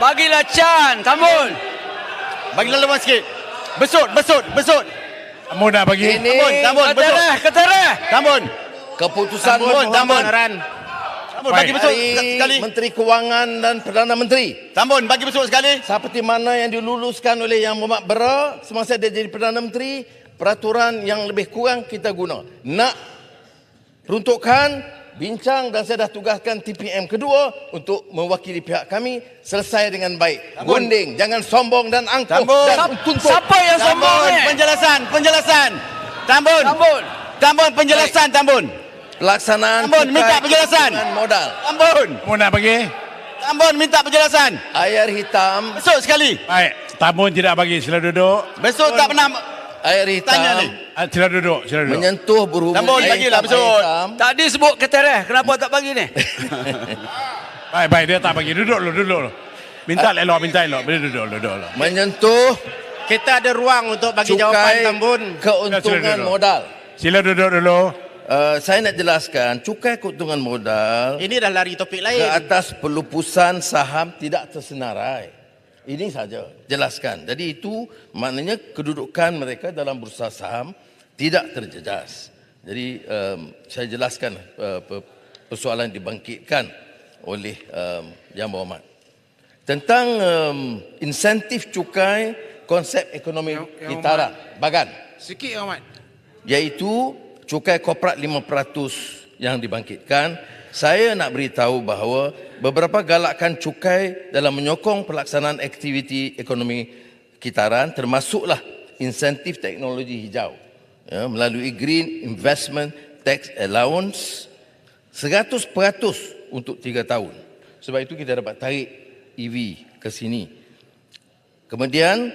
Bagilah Chan, Tambun. Bagilah lemas sikit. Besut. Kamu nak bagi? Ini Keterah. Tambun. keputusan Tambun. Bagi besut dari sekali. Menteri Kewangan dan Perdana Menteri. Tambun, bagi besut sekali. Seperti mana yang diluluskan oleh Yang Berhormat Bera semasa dia jadi Perdana Menteri, peraturan yang lebih kurang kita guna. Nak peruntukan, bincang dan saya dah tugaskan TPM kedua untuk mewakili pihak kami selesai dengan baik. Gunting, jangan sombong dan angkuh Tambun. dan tuntut. Siapa yang sombong ni? Penjelasan. Tambun, penjelasan Tambun. Pelaksanaan Tambun, minta cukai penjelasan. keuntungan modal. Kamu nak bagi? Tambun minta penjelasan. Air hitam, Besut sekali. Baik. Tambun tidak bagi. Sila duduk. Besut tak pernah air tanya ni. hitam Sila duduk. menyentuh berhubung. Tambun, air bagilah hitam, besut. air hitam. Tadi sebut keterah, kenapa tak bagi ni? Baik. Dia tak bagi. Duduk dulu. Minta elok. Boleh duduk. Menyentuh Kita ada ruang untuk bagi jawapan cukai Tambun. keuntungan Sila duduk. modal. Sila duduk dulu. Saya nak jelaskan, cukai keuntungan modal Ini dah lari topik ke lain. atas pelupusan saham tidak tersenarai. Ini saja, jelaskan. Jadi itu maknanya kedudukan mereka dalam bursa saham tidak terjejas. Jadi saya jelaskan persoalan dibangkitkan oleh Yang Berhormat. Tentang insentif cukai konsep ekonomi kitaran, bagan. Sikit Yang Berhormat. Iaitu cukai korporat 5% yang dibangkitkan. Saya nak beritahu bahawa beberapa galakan cukai dalam menyokong pelaksanaan aktiviti ekonomi kitaran termasuklah insentif teknologi hijau ya, melalui Green Investment Tax Allowance 100% untuk 3 tahun. Sebab itu kita dapat tarik EV ke sini. Kemudian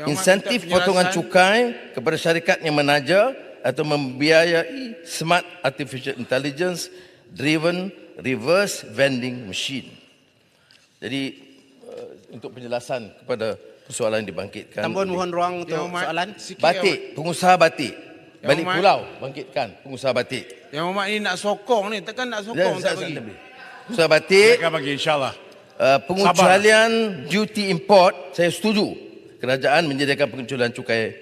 insentif potongan cukai kepada syarikat yang menaja atau membiayai Smart Artificial Intelligence Driven Reverse Vending Machine. Jadi untuk penjelasan kepada persoalan yang dibangkitkan. Tambun mohon ruang untuk soalan. Batik, pengusaha batik. balik pulau bangkitkan pengusaha batik. Yang Muhammad ni nak sokong ni, takkan nak sokong tak bagi. Pengusaha batik, Akan bagi insyaAllah. pengecualian duty import, saya setuju. Kerajaan menyediakan pengecualian cukai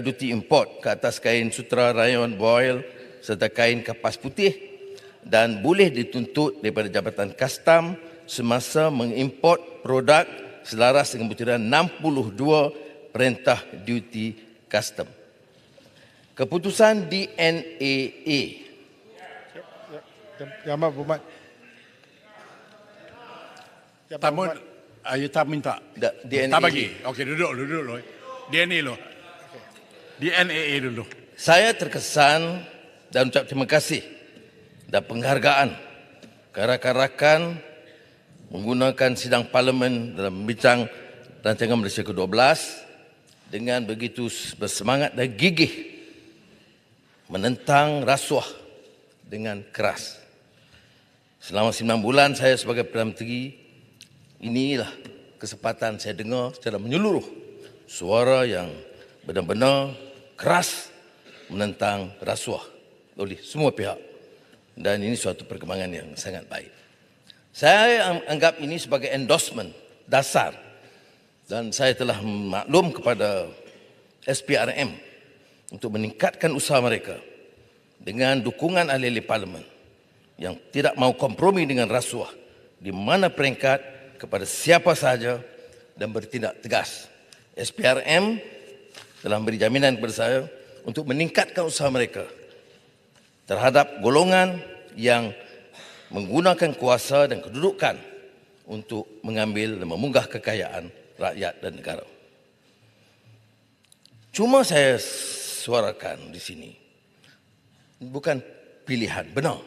duty import ke atas kain sutra, rayon, voile serta kain kapas putih dan boleh dituntut daripada Jabatan Kastam semasa mengimport produk selaras dengan butiran 62 Perintah Duty Custom. Keputusan DNAA. Yang Amat Berhormat. Tamun, ayo tak minta. DNA. Tak bagi. Okey, duduk dulu. DNA dulu. DNAA dulu. Saya terkesan dan ucap terima kasih dan penghargaan ke rakan-rakan menggunakan sidang parlimen dalam membincang rancangan Malaysia ke-12 dengan begitu bersemangat dan gigih menentang rasuah dengan keras. Selama 9 bulan saya sebagai Perdana Menteri, inilah kesempatan saya dengar secara menyeluruh suara yang benar-benar keras menentang rasuah oleh semua pihak. Dan ini suatu perkembangan yang sangat baik. Saya anggap ini sebagai endorsement dasar dan saya telah maklum kepada SPRM untuk meningkatkan usaha mereka dengan dukungan ahli-ahli parlimen yang tidak mau kompromi dengan rasuah di mana peringkat kepada siapa sahaja dan bertindak tegas. SPRM telah memberi jaminan kepada saya untuk meningkatkan usaha mereka terhadap golongan yang menggunakan kuasa dan kedudukan untuk mengambil dan memunggah kekayaan rakyat dan negara. Cuma saya suarakan di sini, bukan pilihan, benar.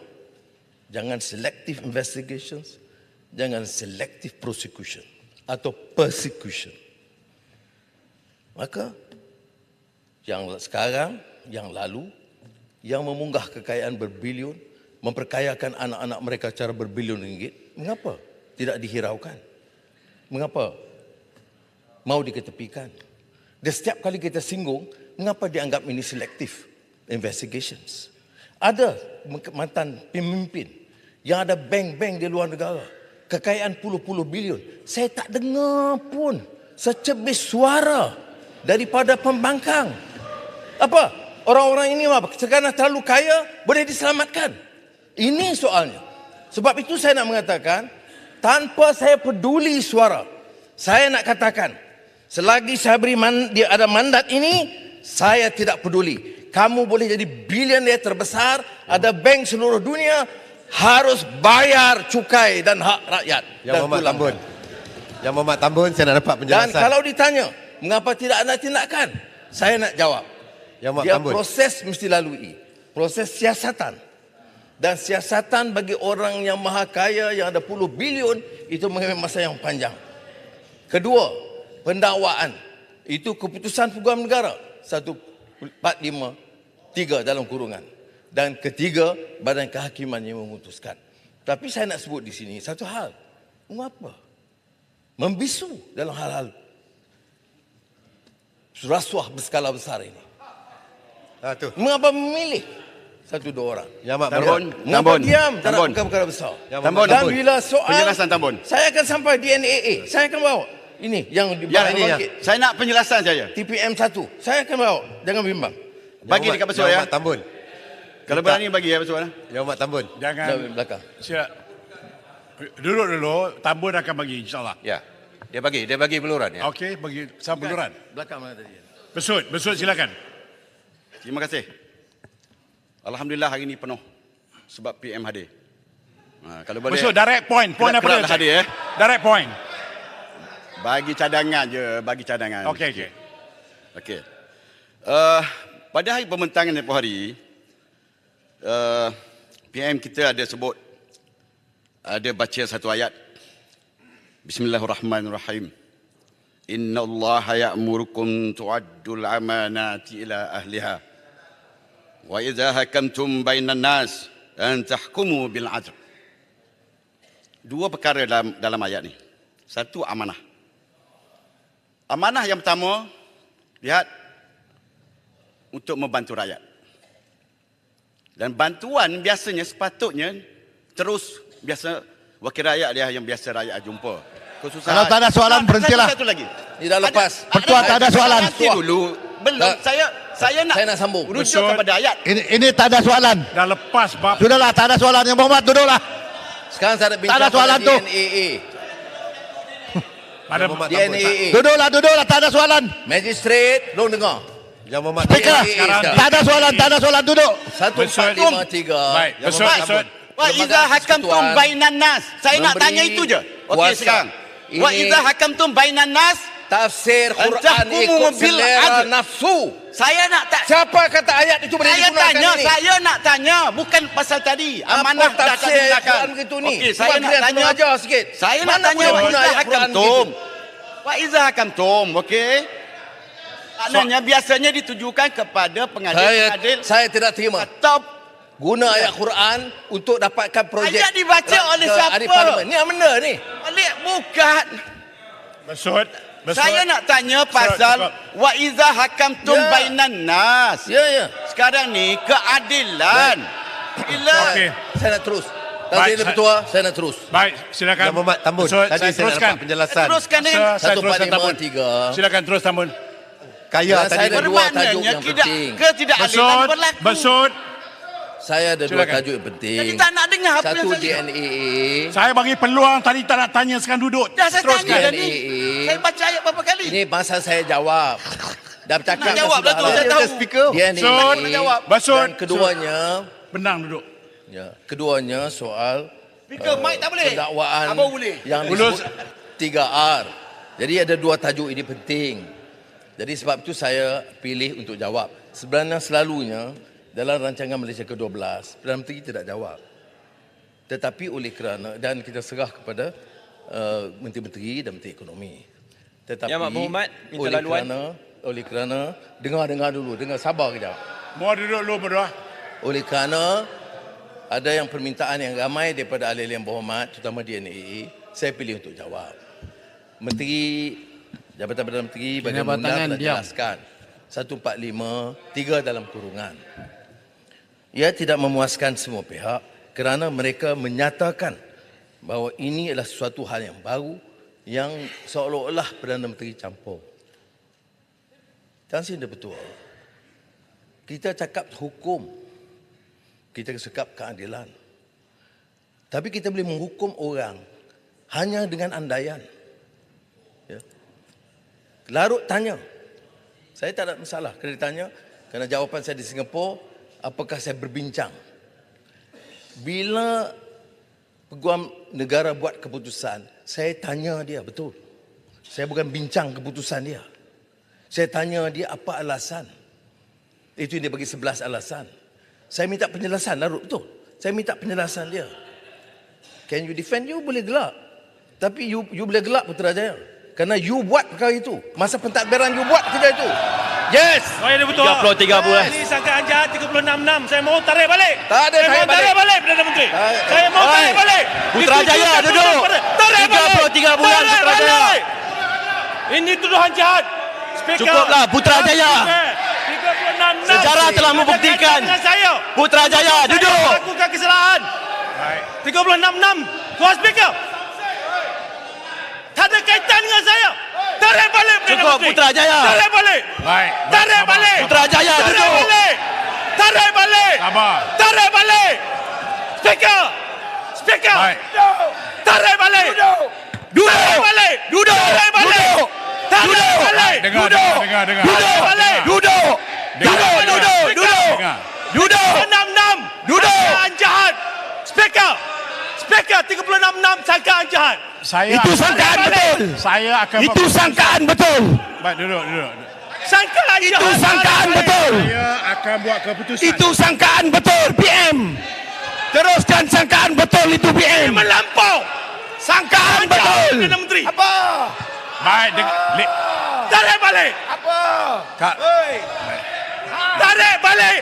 Jangan selective investigations, jangan selective prosecution atau persecution. Maka yang sekarang, yang lalu, yang memunggah kekayaan berbilion, memperkayakan anak-anak mereka secara berbilion ringgit, mengapa tidak dihiraukan? Mengapa mau diketepikan? Dan setiap kali kita singgung, mengapa dianggap ini selective investigations? Ada mantan pemimpin yang ada bank-bank di luar negara, kekayaan puluh-puluh bilion. Saya tak dengar pun secebis suara daripada pembangkang. Apa? Orang-orang ini sekarang terlalu kaya, boleh diselamatkan. Ini soalnya. Sebab itu saya nak mengatakan, tanpa saya peduli suara, saya nak katakan, selagi saya beri dia ada mandat ini, saya tidak peduli. Kamu boleh jadi bilioner terbesar, ada bank seluruh dunia, harus bayar cukai dan hak rakyat. Yang Muhammad Tambun. Yang Muhammad Tambun, saya nak dapat penjelasan. Dan kalau ditanya, mengapa tidak ada tindakan? Saya nak jawab. Dia proses mesti lalui. Proses siasatan. Dan siasatan bagi orang yang maha kaya yang ada puluh bilion itu mengambil masa yang panjang. Kedua, pendakwaan. Itu keputusan Peguam Negara 1453 dalam kurungan. Dan ketiga, Badan Kehakiman yang memutuskan. Tapi saya nak sebut di sini satu hal. Mengapa? Membisu dalam hal-hal rasuah berskala besar ini. Mengapa memilih satu dua orang? Ya, Mak Tambun. Mengapa diam dalam perkara-perkara besar? Tambun. Dan bila soal penjelasan Tambun, saya akan sampai DNAA. Saya akan bawa. Ini yang ini. Saya nak penjelasan saya. TPM 1. Saya akan bawa. Jangan bimbang. Bagi dekat besar ya. Tambun. Kalau berani bagi ya besar. Ya, Mak Tambun. Jangan belakang. Sila. Duduk dulu, Tambun akan bagi insyaAllah. Ya. Dia bagi beluran ya. Okey, bagi sama beluran. Belakang mana tadi? Besut silakan. Terima kasih. Alhamdulillah hari ini penuh sebab PM hadir. Kalau boleh. Besut direct point apa dia? Hadir Direct point. Bagi cadangan je, bagi cadangan. Okey. Pada hari pembentangan tempoh hari, PM kita ada sebut, ada baca satu ayat. Bismillahirrahmanirrahim. Inna Allah ya'murukum tu'addul amanati ila ahliha. Wa idza hakamtum bainan nas an tahkumu bil 'adl. Dua perkara dalam ayat ni. Satu, amanah. Amanah yang pertama, lihat, untuk membantu rakyat. Dan bantuan biasanya sepatutnya terus biasa wakil rakyat dia yang biasa rakyat jumpa. Kesusahan. Kalau tak ada soalan, berhentilah. Satu lagi. Ini dah lepas. Pertua tak ada soalan. Nanti dulu. Belum. Saya nak sambung. rujuk kepada ayat. Ini tak ada soalan. Dah lepas bab. Sudahlah, tak ada soalan. Yang Muhammad, duduklah. Sekarang saya nak bincang Tak ada soalan tu. DNAA. Ada DNAA. Duduklah, tak ada soalan. Magistrate, belum dengar. Yang Muhammad Speaker, tak ada soalan, duduk. 1453. Baik, besut. Wa iza hakamtum bainan nas. Saya nak tanya itu je. Okey sekarang. Wa iza hakamtum bainan nas. Tafsir Quran ikut selera nafsu. Saya nak tak. Siapa kata ayat itu boleh digunakan ini? Saya nak tanya, bukan pasal tadi. Amanah dah tak tafsir digunakan. Quran begitu ni? Okey, saya nak tanya ajar sikit. Saya nak Mana tanya boleh wa guna iza ayat Quran hakamtum. begitu? Wa iza hakamtum, okey? Maknanya biasanya ditujukan kepada pengadil-pengadil. Saya tidak terima. Atau Guna ayat Quran untuk dapatkan projek. ayat dibaca oleh siapa? Ni yang benda ni. Balik bukan. Besut. Saya nak tanya pasal wa iza hakamtum bainan nas. Ya. Sekarang ni keadilan. Bila Okey. Saya nak terus. Baik, Tadi dia bertuah, saya nak terus. Baik, silakan. Yang Muhammad Tambun. Besut, Tadi saya saya nak teruskan. dapat penjelasan. teruskan dengan Saya teruskan Tambun. 1453. Silakan terus Tambun. Kaya Dan tadi saya ada dua tajuk bermaknanya yang tidak penting. ketidakadilan berlaku. Besut. Saya ada dua Silakan. tajuk yang penting. Jadi tak nak dengar apa yang Satu saya cakap. DNAA. Saya bagi peluang tadi tak nak tanya sekarang duduk. Dah saya Teruskan. tanya dah ni. DNAA. Saya baca ayat berapa kali? Ini masa saya jawab. Dah bercakap Nak jawab lah tu, sudah saya lah. tahu. Besut. DNAA. Besut. Dan keduanya, Benang duduk. keduanya soal Speaker mic tak boleh. pendakwaan Abang boleh. yang Ulus. disebut 3R. Jadi ada dua tajuk ini penting. Jadi sebab itu saya pilih untuk jawab. Sebenarnya selalunya dalam rancangan Malaysia ke-12, Perdana Menteri tidak jawab. Tetapi oleh kerana, dan kita serah kepada Menteri-Menteri dan Menteri Ekonomi. Tetapi Ya, Mak Muhammad, minta laluan. oleh kerana, dengar dulu, sabar kejap. Mau duduk dulu berdua. Oleh kerana ada yang permintaan yang ramai daripada ahli-ahli yang berhormat, terutama DNAA, saya pilih untuk jawab. Menteri, Jabatan Perdana Menteri bagian undang telah jelaskan 145, 3 dalam kurungan. Ia tidak memuaskan semua pihak kerana mereka menyatakan bahawa ini adalah sesuatu hal yang baru yang seolah-olah Perdana Menteri campur. Tan Sri dah betul. Kita cakap hukum. Kita cakap keadilan. Tapi kita boleh menghukum orang hanya dengan andaian. Ya. Larut tanya. Saya tak ada masalah kena ditanya. Kerana jawapan saya di Singapura, apakah saya berbincang. Bila Peguam Negara buat keputusan, saya tanya dia, betul. Saya bukan bincang keputusan dia. Saya tanya dia apa alasan. Itu dia bagi 11 alasan. Saya minta penjelasan, Larut, betul. Saya minta penjelasan dia. Can you defend? You boleh gelak. Tapi you boleh gelak Putrajaya. Kerana you buat perkara itu. Masa pentadbiran you buat kerja itu. Yes. Saya ada betul. 33 bulan. Ini sangkaan jahat 36-6. Saya mau tarik balik. Tak ada Saya tarik mau tarik balik Perdana Menteri. Saya mau tarik balik. Putrajaya duduk. Tarik balik. 33 bulan Tarik Putrajaya. balik. Ini tuduhan jahat. Speaker. Cukuplah, Putrajaya. 36-6. Sejarah telah membuktikan. Dengan saya. Putrajaya duduk. Saya melakukan kesalahan. 36-6. Tuan Speaker. Tak ada kaitan dengan saya. Tarik balik Perdana Cukup, Menteri. Putrajaya. Tarik balik. Baik. Tarik balik. Putrajaya Tarik duduk. balik. Tarik balik. Sabar. Tarik balik. Speaker. Speaker. Baik. Tarik balik. Duduk. Tarik balik. Duduk. Tarik balik. Duduk. Tarik Duduk. balik. Dengar. Tarik balik. Duduk. Duduk. Duduk. Duduk. Dengar. Duduk. 36-6. Duduk. Sangkaan jahat. Speaker. Speaker 36-6 sangkaan jahat. Saya Itu sangkaan betul. Saya akan Itu sangkaan betul. Baik, duduk. Sangkaan jahat. Itu sangkaan betul. Saya akan buat keputusan. Itu sangkaan betul, PM. Teruskan sangkaan betul itu, Ini PM. melampau. Sangkaan Jahat betul. Perdana Menteri. Baik, Tarik balik. Kak. Tarik balik.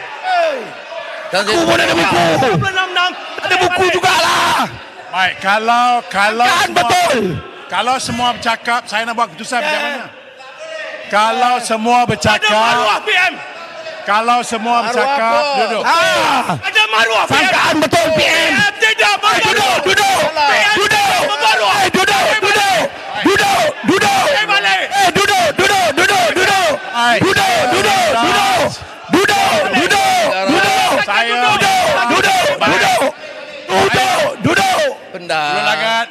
Aku pun ada buku. 36-6. Ada buku jugalah. Baik, kalau Sangkaan semua, betul. kalau semua bercakap, saya nak buat keputusan macam mana? Kalau semua Ada bercakap, maruah PM. kalau semua bercakap, duduk. Ada maruah. Sangkaan betul PM. Tidak maruah. Duduk. Duduk. Maruah. Duduk. Balik. Duduk.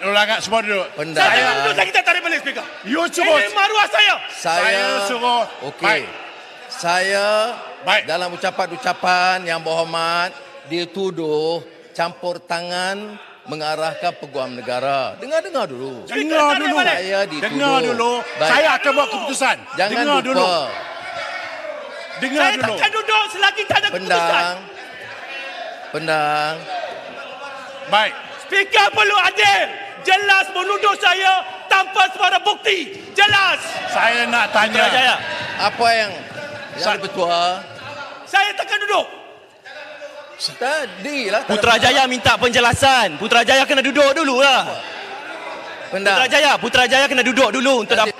Ulangat semua duduk. Saya duduk, saya kita tarik balik speaker. You suruh. Ini maruah saya. Saya suruh. Okey. Saya dalam ucapan-ucapan yang berhormat dituduh campur tangan mengarahkan peguam negara. Dengar dulu. Dengar dulu. Saya dituduh. Dengar dulu. Saya akan buat keputusan. Jangan Dengar lupa. dulu. Dengar Saya dulu. takkan duduk selagi tak ada keputusan. Pendang. Baik. Speaker perlu adil. Jelas menuduh saya tanpa suara bukti. Jelas. Saya nak tanya. Putrajaya. Apa yang bertuah? Saya takkan duduk. Tadilah. Putrajaya minta penjelasan. Putrajaya kena duduk dulu lah. Putrajaya kena duduk dulu untuk dapat.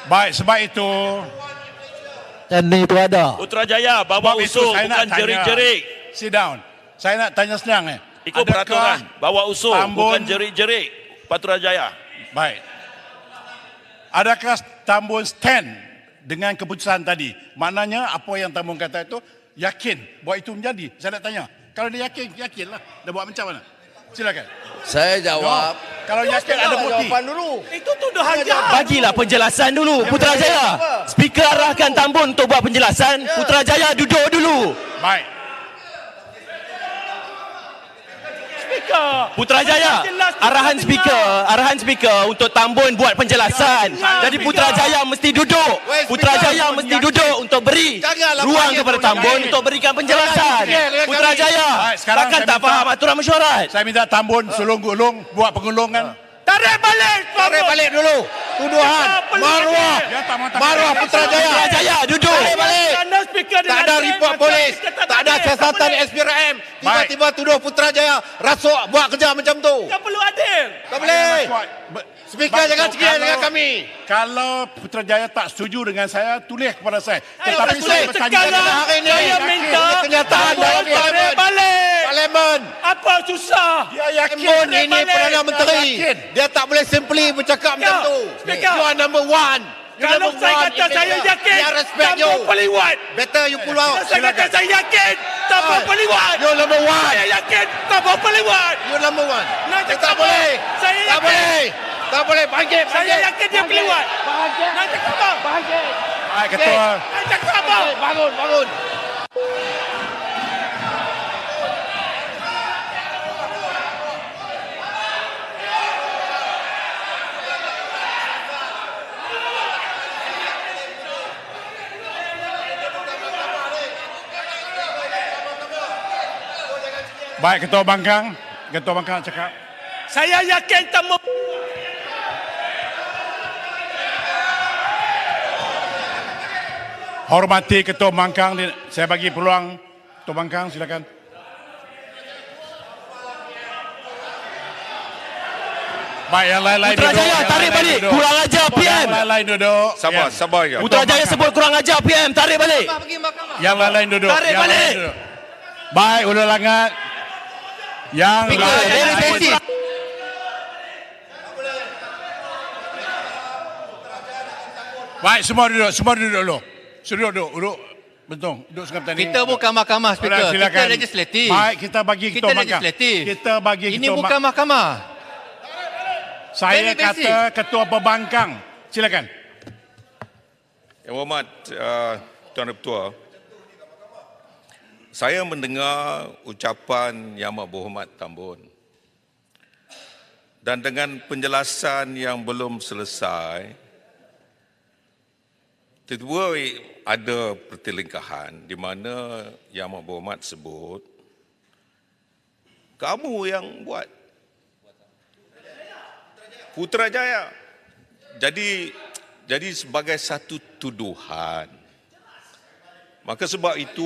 Baik, sebab itu. Ini itu ada. Putrajaya bawa Sebab itu usul saya nak bukan tanya. jerit-jerit. Sit down. Saya nak tanya senang. Ikut peraturan. Bawa usul bukan jerit-jerit. Putrajaya. Baik. Adakah Tambun stand dengan keputusan tadi? Maknanya apa yang Tambun kata itu yakin bahawa itu menjadi. Saya nak tanya. Kalau dia yakin, yakinlah. Dia buat macam mana? Silakan. Saya jawab. Kalau yakin ada bukti. Jawapan dulu. Itu tuduhan jahat. Bagilah penjelasan dulu Putrajaya. Speaker arahkan Tambun untuk buat penjelasan. Putrajaya duduk dulu. Baik. Putrajaya, arahan speaker untuk Tambun buat penjelasan. Jadi Putrajaya mesti duduk. Putrajaya mesti duduk untuk beri ruang kepada Tambun untuk berikan penjelasan. Putrajaya, takkan tak faham aturan mesyuarat? Saya minta Tambun sulung-gulung buat pengulungan. Tarik balik dulu. Tuduhan. Maruah Putrajaya. Putrajaya duduk. Tarik balik. Tak ada report polis. Tak ada siasatan SPRM. Tiba-tiba tuduh Putrajaya rasuk buat kerja macam tu. Tak perlu adil. Tak boleh. Speaker jangan cekik dengan kami. Kalau Putrajaya tak setuju dengan saya, tulis kepada saya. Tetapi tulis saya bertanya sekarang. Hari ini Saya minta kenyataan dalam tarik balik. Parlimen. Apa susah? Dia yakin. Tambun ini Perdana Menteri. yakin. Dia tak boleh simply bercakap macam tu. Speaker. You are number one. Kalau saya kata saya yakin, Dia respect you. Tambun peliwat. Better you pull out. Kalau saya kata saya yakin, Tambun peliwat. You number one. Saya yakin, Tambun peliwat. You number one. Nak Dia cakap tak boleh. Saya Tak yakin. boleh. Tak boleh. Bangkit. Saya yakin dia peliwat. Nak cakap apa? Baik, Ketua. Nak cakap apa? Bangun. Baik, Ketua Bangkang. Ketua Bangkang cakap. Saya yakin Tambun. Hormati Ketua Bangkang. Saya bagi peluang. Ketua Bangkang, silakan. Baik, yang lain-lain duduk. Putrajaya Yang tarik lain-lain balik. duduk. Kurang ajar PM. Yang lain-lain duduk. Sabar ya. Putrajaya sebut kurang ajar PM. Tarik balik. Yang lain-lain duduk. Tarik Yang lain-lain balik. duduk. Baik, ulang langat. Yang lain-lain. Baik, semua duduk dulu. Semua duduk. Betul, duduk sekarang tadi. Kita bukan mahkamah, Speaker. Silakan. Kita legislatif. Baik, kita bagi Kita Ketua Bangkang. legislatif. Kita bagi Ini Ketua bukan mahkamah. Saya Very basic. kata Ketua Pembangkang. Silakan. Yang berhormat Tuan Ketua, saya mendengar ucapan Yang Amat Berhormat Tambun. Dan dengan penjelasan yang belum selesai, tiba-tiba ada pertelingkahan di mana Yang Amat Berhormat sebut, kamu yang buat. Putrajaya. Jadi sebagai satu tuduhan. Maka sebab itu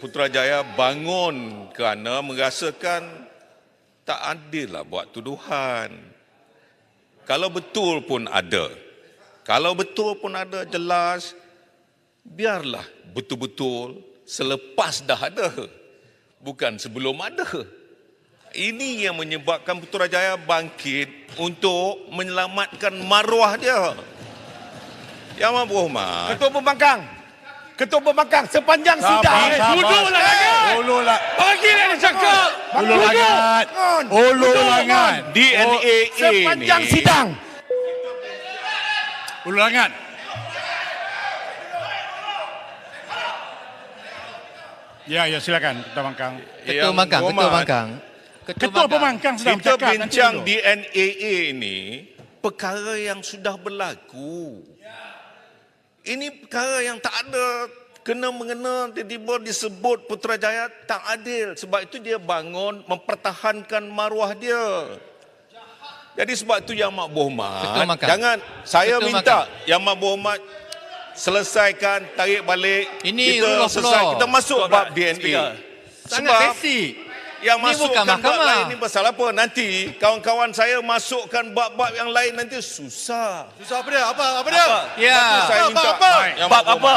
Putrajaya bangun kerana merasakan tak adil lah buat tuduhan. Kalau betul pun ada jelas, biarlah betul-betul selepas dah ada, bukan sebelum ada. Ini yang menyebabkan Putrajaya bangkit untuk menyelamatkan maruah dia. Yang Amat Berhormat, Ketua Pembangkang sepanjang sidang. Duduklah Langat. Ulul Bagilah dia cakap. Ulul Langat. DNAA Sepanjang ni sidang. Ulul Langat. Ya, silakan Ketua Pembangkang. Ketua Pembangkang. Ketua Pembangkang sedang kita bercakap. bincang DNAA ini perkara yang sudah berlaku. Ini perkara yang tak ada kena-mengena, tiba-tiba disebut Putrajaya tak adil. Sebab itu dia bangun mempertahankan maruah dia. Jadi sebab itu Yang Amat Berhormat, jangan, saya minta Yang Amat Berhormat selesaikan, tarik balik. Ini kita rule of selesai, law. kita masuk bab DNA. Sangat basic. Yang Ini masukkan bukan bab mahkamah. lain ni pasal apa? Nanti kawan-kawan saya masukkan bab-bab yang lain nanti susah. Susah apa dia? Apa dia? Ya. Sebab tu saya minta Bab apa?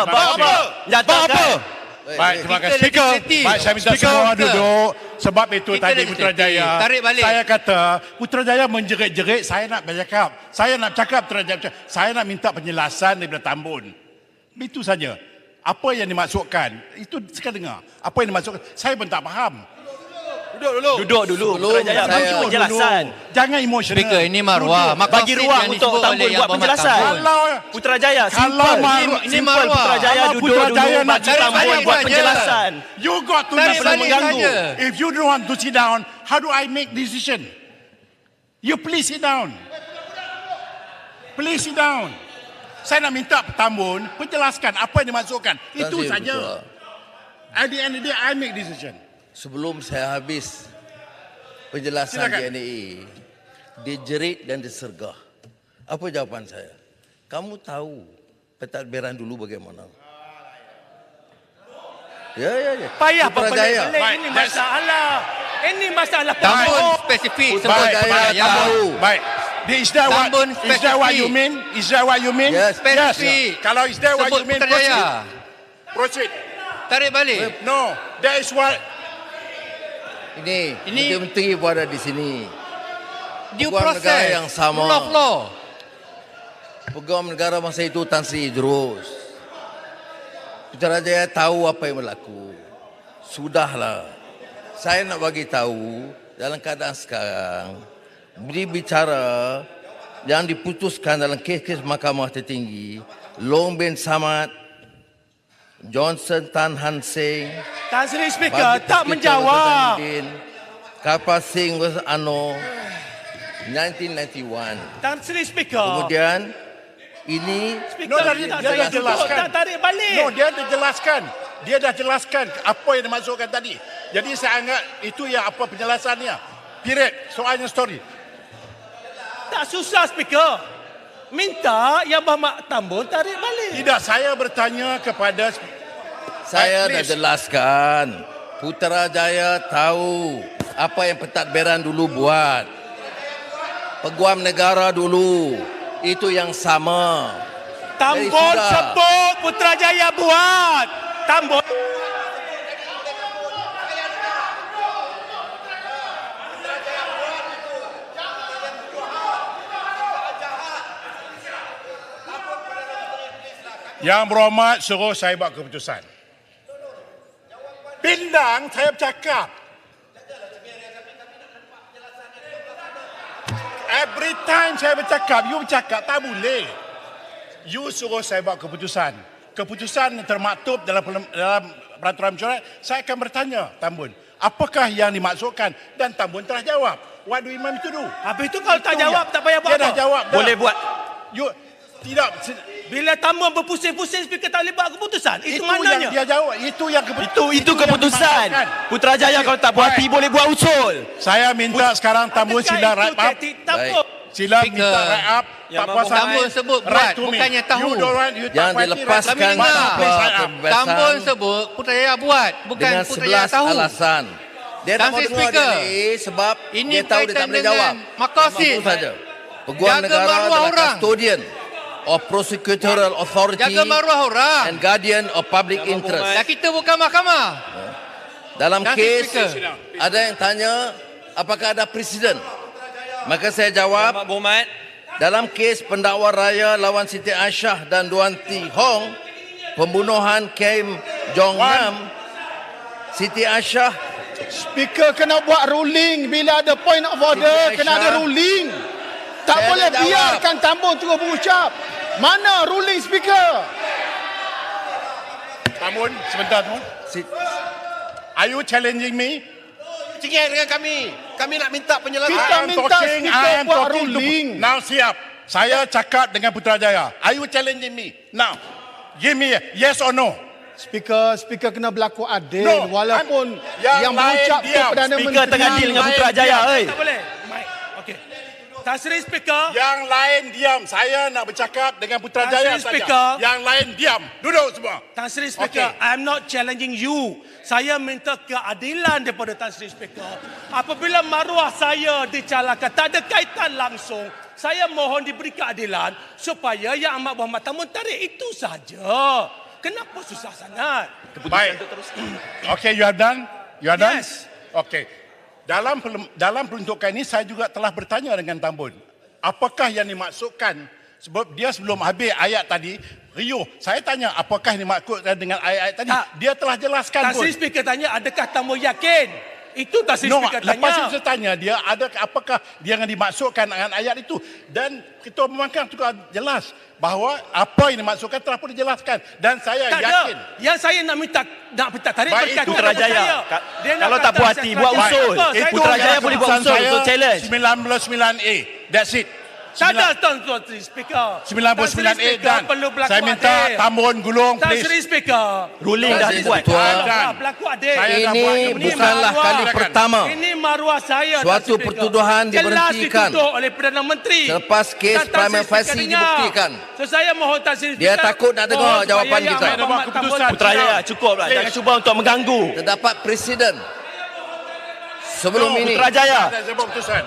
Nyatakan. Baik, terima kasih. Speaker. Baik, saya minta semua duduk. Sebab itu Kita tadi legislatif. Putrajaya. Tarik balik. Saya kata, Putrajaya menjerit-jerit, saya nak bercakap. Saya nak cakap Putrajaya. Saya nak minta penjelasan daripada Tambun. Itu saja. Apa yang dimaksudkan? Itu sekarang dengar. Apa yang dimaksudkan? Saya pun tak faham. Duduk dulu. Putrajaya bagi penjelasan. Jangan emosional. Speaker, ini maruah. Bagi ruang untuk Tambun buat penjelasan. Putrajaya, simple. Ini maruah. Putrajaya duduk Putrajaya dulu nak bagi Tambun buat penjelasan. You got to Tarik listen. balik saja. If you don't want to sit down, how do I make decision? You please sit down. Please sit down. Saya nak minta Tambun penjelaskan apa yang dimaksudkan. Itu saja. At the end of the day, I make decision. Sebelum saya habis penjelasan Silakan. DNA, dijerit dan disergah. Apa jawapan saya? Kamu tahu pentadbiran dulu bagaimana? Ya. Payah Putrajaya. pelik-pelik. Ini masalah. Ini masalah Tambun spesifik. Putrajaya tahu. Baik. Is that what you mean? Is that what you mean? Yes. Spesifik. Kalau is that what you mean? Putrajaya. Proceed. Tarik balik. No, that is what. Ini menteri pun ada di sini. Due Peguam negara process. yang sama. Rule of law. Peguam negara masa itu Tan Sri Idrus. Putrajaya tahu apa yang berlaku. Sudahlah. Saya nak bagi tahu dalam keadaan sekarang berbicara yang diputuskan dalam kes-kes Mahkamah Tertinggi, Long bin Samad, Johnson Tan Han Seng, Tan Sri Speaker tak menjawab. Kapal Singh vs Ano 1991. Tan Sri Speaker. Kemudian ini Speaker, dia dah jelaskan. Tak tarik balik. No, dia dah jelaskan. Dia dah jelaskan apa yang dimaksudkan tadi. Jadi saya anggap itu yang apa penjelasannya. Period. Soalnya story. Tak susah Speaker. Minta Yang Berhormat Tambun tarik balik. Tidak, saya bertanya kepada saya dah please. jelaskan. Putrajaya tahu apa yang pentadbiran dulu buat. Peguam negara dulu itu yang sama. Tambun sudah. sebut Putrajaya buat. Tambun. Yang Berhormat suruh saya buat keputusan. Pindang saya bercakap. Every time saya bercakap, you bercakap, tak boleh. You suruh saya buat keputusan. Keputusan termaktub dalam peraturan mesyuarat, saya akan bertanya Tambun, apakah yang dimaksudkan? Dan Tambun telah jawab. What do you want me to do? Habis itu kalau tak jawab, tak payah buat Dia apa? dah jawab. Dah. Boleh buat. You, tidak. Bila Tambun berpusing-pusing, Speaker tak boleh buat keputusan. Itu yang maknanya. dia jawab. Itu yang keputusan. Itu keputusan. Putrajaya kalau tak puas hati boleh buat usul. Saya minta sekarang Tambun sila wrap up. Sila minta wrap up. Tak puas Tambun hati. sebut buat, bukannya tahu. You don't want, you Yang tak puas hati, dilepaskan wrap up. tanpa Please wrap up. kebebasan Tambun sebut Putrajaya buat, bukan dengan Putrajaya 11 tahu. alasan. Dia tak mau Tansi dengar Speaker. dia ni sebab Ini dia tahu dia tak berkaitan boleh dengan jawab. maqasid. Itu saja. Peguam Jaga negara maruah adalah orang. custodian of prosecutorial authority Jaga maruah orang. and guardian of public interest. Dan kita bukan mahkamah. Dalam Tansi kes Speaker. ada yang tanya apakah ada presiden. Maka saya jawab, dalam kes pendakwa raya lawan Siti Aisyah dan Duan Ti Hong, pembunuhan Kim Jong Nam, Siti Aisyah. Speaker kena buat ruling bila ada point of order, Siti kena ada Aisyah. ruling. Tak Saya boleh nak jawab. biarkan Tambun terus berucap. Mana ruling Speaker? Tambun, sebentar tu. Are you challenging me? Cengeng dengan kami. Kami nak minta penjelasan. Kita minta Speaker I am buat talking to- ruling. Now siap. Saya cakap dengan Putrajaya. Are you challenging me? Now, give me a yes or no. Speaker kena berlaku adil No, walaupun yang yang lain berucap tu diam. Perdana Speaker Menteri. tengah deal dengan Putrajaya, oi. Tak boleh. Mike. Okey. Tan Sri Speaker. Yang lain diam. Saya nak bercakap dengan Putrajaya Tan Sri saja. Speaker. Yang lain diam. Duduk semua. Tan Sri Speaker, Okey. I'm not challenging you. Saya minta keadilan daripada Tan Sri Speaker. Apabila maruah saya dicalahkan, tak ada kaitan langsung. Saya mohon diberi keadilan supaya Yang Amat Berhormat Tambun tarik. Itu saja. Kenapa susah sangat? Baik. Okay, you have done? You are done? Yes. Okay. Dalam peruntukan ini saya juga telah bertanya dengan Tambun. Apakah yang dimaksudkan? Sebab dia sebelum habis ayat tadi, Rio, saya tanya apakah yang dimaksudkan dengan ayat-ayat tadi? Tak. Dia telah jelaskan Tan pun. Sri Speaker tanya, adakah Tambun yakin? Itu Tan Sri No, Speaker lepas itu tanya. saya tanya dia apakah dia yang dimaksudkan dengan ayat itu, dan Ketua Pembangkang juga jelas bahawa apa yang dimaksudkan telah pun dijelaskan, dan saya Tak yakin. ada. Yang saya nak minta tarik Baik, berkaitan itu dengan Putrajaya. saya. Dia nak Kalau tak kata puas hati, buat Putrajaya. usul. Apa? Saya Putrajaya nak- boleh buat usul untuk challenge. 99A. That's it. Tak ada Tan Sri Speaker. 99A dan perlu berlaku saya minta adil. Tambun gulung Tan please. Sri Speaker. Ruling dah Aziz dibuat. Ketua. Tak berlaku adil. Saya dah buat Ini keputusan. bukanlah maruah. kali pertama Ini maruah saya. Tan suatu Sri Speaker. pertuduhan Jelas diberhentikan dituduh oleh Perdana Menteri. selepas kes Dan Tan Sri prima Speaker facie dengar. dibuktikan. So saya mohon Tan Sri Dia Speaker, takut nak dengar mohon jawapan supaya kita. Yang Amat Saya dah buat Berhormat Tambun keputusan. Putrajaya, cukup lah. Jangan cuba untuk mengganggu. Terdapat presiden sebelum ini. Putrajaya. Saya buat keputusan.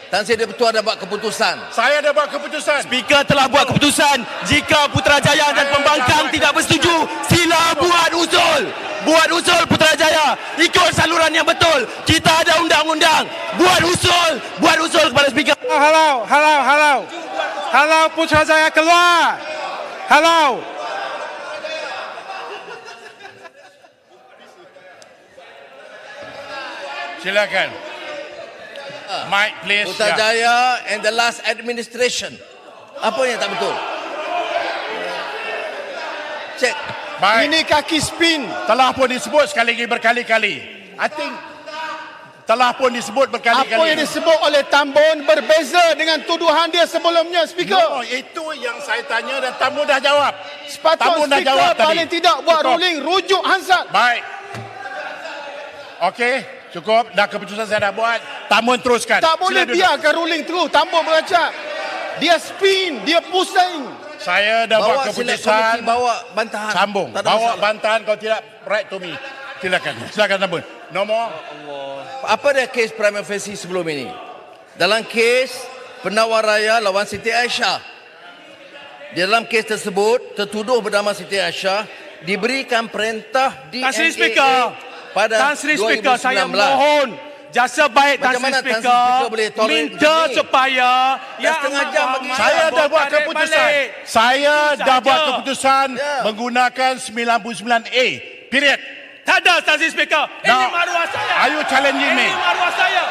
Tan Sri Ketua dah buat keputusan. Saya dah buat keputusan. Speaker telah buat keputusan. Jika Putrajaya dan Pembangkang tidak bersetuju, sila buat usul. Buat usul Putrajaya. Ikut saluran yang betul. Kita ada undang-undang. Buat usul. Buat usul kepada Speaker. Halau Putrajaya keluar. Halau. Silakan. Mike please. Ya. Putrajaya and the last administration. Apa yang tak betul? Cek. Baik. Ini kaki spin. Telah pun disebut sekali lagi berkali-kali. I think telah pun disebut berkali-kali. Apa yang disebut oleh Tambun berbeza dengan tuduhan dia sebelumnya, Speaker. No, itu yang saya tanya dan Tambun dah jawab. Sepatutnya Tambun dah Speaker jawab tadi. paling tidak buat Cukup. ruling rujuk Hansard. Baik. Okey, cukup. Dah keputusan saya dah buat. Tambun teruskan. Tak boleh Sila duduk. biarkan ruling terus. Tambun berucap. Dia spin, dia pusing. Saya dah buat Bawa select keputusan. komiti, bawa bantahan. Sambung. Tak ada Bawa masalah. bantahan kalau tidak right to me. Silakan. Silakan Tambun. Nombor. Apa dia kes prima facie sebelum ini? Dalam kes pendakwa raya lawan Siti Aisyah. Di dalam kes tersebut, tertuduh bernama Siti Aisyah diberikan perintah di Tan Sri Speaker. pada Tan Sri Speaker, 2019. saya mohon jasa baik Tan Macam Sri mana Tan Sri Speaker Speaker boleh tolerate minta begini? supaya Yang setengah Amat jam Berhormat bagi Saya dah buat tarik keputusan. balik. Saya Itu dah saja. buat keputusan Ya. menggunakan 99A. Period. Tak ada Tan Sri Speaker. Ini Now, maruah saya. are you challenging me? Ini maruah saya.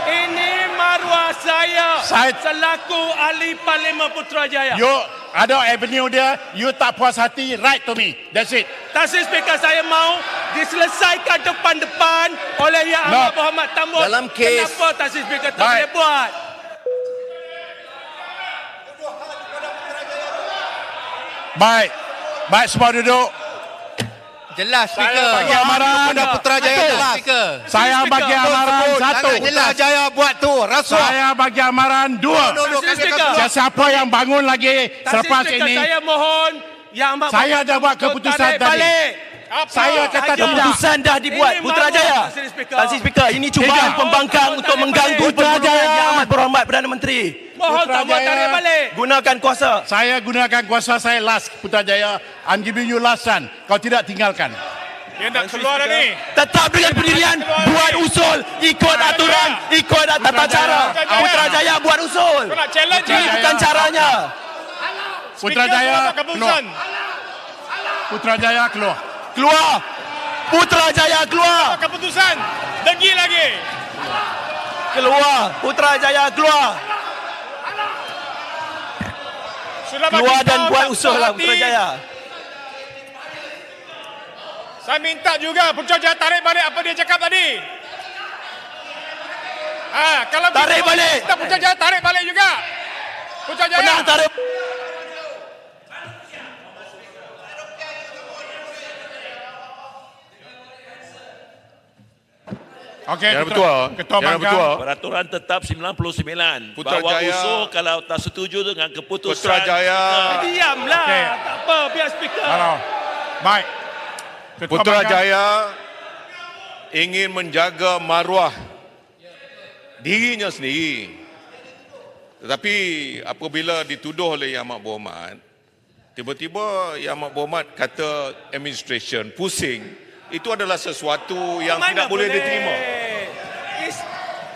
Ini maruah saya. Saya- Selaku ahli Parlimen Putrajaya. You ada avenue dia, you tak puas hati, write to me. That's it. Tan Sri Speaker, saya mau diselesaikan depan-depan oleh Yang No. Amat Berhormat Tambun. Dalam kes- Kenapa Tan Sri Speaker tak Baik. boleh buat? Baik. Baik, semua duduk. Jelas Saya Speaker. bagi amaran. Kepada Putrajaya Satu. jelas. Speaker. Saya bagi amaran satu. Putrajaya buat tu. Rasuah. Saya bagi amaran dua. Tan Sri Speaker. Siapa yang bangun lagi Tan Sri selepas Speaker, ini, saya mohon Yang Amat saya Berhormat dah buat Tambun keputusan tarik tadi. balik. Saya kata tidak. Keputusan dah dibuat. Ini Putrajaya. maruah, Tan Sri Tan Sri Speaker, ini cubaan pembangkang untuk mengganggu perundingan Yang Amat Berhormat Perdana Menteri. Mohon Tambun tarik balik. Gunakan kuasa. Saya gunakan kuasa saya last, Putrajaya. I'm giving you last chance. Kalau tidak, tinggalkan. Dia nak keluar dah ni. Tetap dengan pendirian, buat usul, ikut aturan, ikut tata cara. Putrajaya buat usul. Nak challenge Ini bukan caranya. Putrajaya keluar. Putrajaya keluar. Keluar. Putrajaya keluar. Keputusan. Degi lagi. Keluar. Putrajaya keluar. Sudah Keluar bagi dan tahu, buat tak usul puas lah hati. Putrajaya. Saya minta juga Putrajaya tarik balik apa dia cakap tadi. Kalau Tarik kita balik. Kita Putrajaya tarik balik juga. Putrajaya. Penang tarik. Okey, Yang Ketua. Ketua Yang Bangkang. Ketua. Peraturan tetap 99. Bawa Putrajaya. usul kalau tak setuju dengan keputusan. Putrajaya. Diamlah. Okey. Tak apa, biar speaker. Halo. Baik. Ketua Bangkang. Putrajaya ingin menjaga maruah dirinya sendiri. Tetapi apabila dituduh oleh Yang Amat Berhormat, tiba-tiba Yang Amat Berhormat kata administration pusing, itu adalah sesuatu yang Mana tidak boleh diterima. It's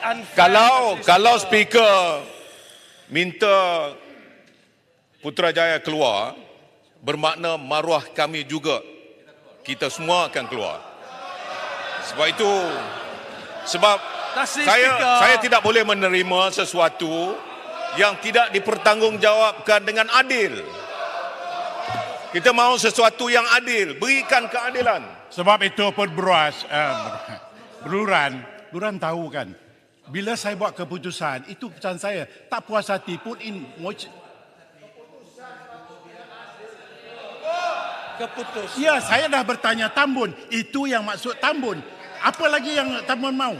unfair. Kalau speaker minta Putrajaya keluar, bermakna maruah kami juga, kita semua akan keluar. Sebab itu, sebab saya tidak boleh menerima sesuatu yang tidak dipertanggungjawabkan dengan adil. Kita mahu sesuatu yang adil, berikan keadilan. Sebab itu pun Beluran tahu kan, bila saya buat keputusan, itu keputusan saya. Tak puas hati, put in motion. Keputus. Ya, saya dah bertanya Tambun. Itu yang maksud Tambun. Apa lagi yang Tambun mau?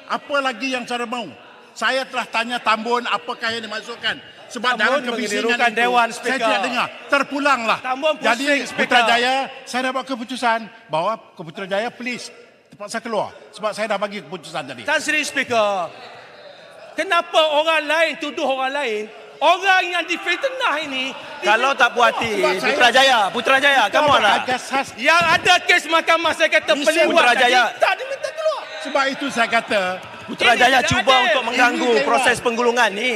Apa lagi yang saya mau? Saya telah tanya Tambun apakah yang dimaksudkan. Sebab dalam kebisingan itu, Dewan saya Speaker. tidak dengar. Terpulanglah. Tambun pusing, Jadi Speaker. Putrajaya, saya dah buat keputusan bahawa Putrajaya please terpaksa keluar. Sebab saya dah bagi keputusan tadi. Tan Sri Speaker, kenapa orang lain tuduh orang lain? Orang yang difitnah ini, Kalau tak puas hati, Sebab saya- Putrajaya, come on lah. yang ada kes mahkamah, saya kata pelewat Putrajaya. tadi, tak diminta keluar. Sebab itu saya kata, Putrajaya Ini tidak cuba adil. untuk mengganggu Ini proses penggulungan ni.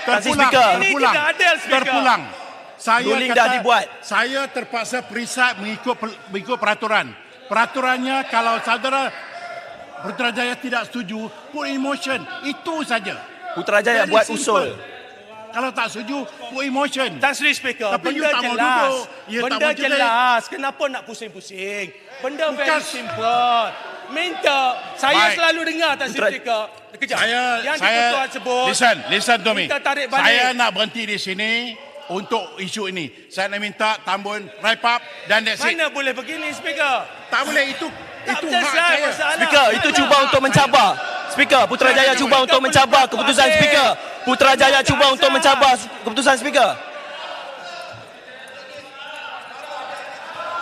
Tan Sri terpulang, Speaker. Ini terpulang, tidak adil, Speaker. terpulang. Saya Ruling kata, dah dibuat. Saya terpaksa perisai mengikut peraturan. Peraturannya kalau saudara Putrajaya tidak setuju, put in motion. Itu saja. Putrajaya Very buat simple. usul. Kalau tak setuju, put in motion. Tan Sri Speaker, Tapi you benda tak mau jelas. duduk. You tak Benda mau jerit. jelas. Kenapa nak pusing-pusing? Benda very Bukan- simple. Minta. Saya Baik. selalu dengar Tan Sri Speaker. Kejap. yang di-Pertuan sebut. Listen to me. Minta tarik balik. Saya nak berhenti di sini untuk isu ini. Saya nak minta Tambun wrap up dan that's it. Mana boleh begini, Speaker? Tak boleh, itu hak selesai saya. masalah. Speaker, itu cuba untuk mencabar. Speaker, Putrajaya cuba untuk mencabar keputusan Speaker. Putrajaya cuba untuk mencabar keputusan Speaker.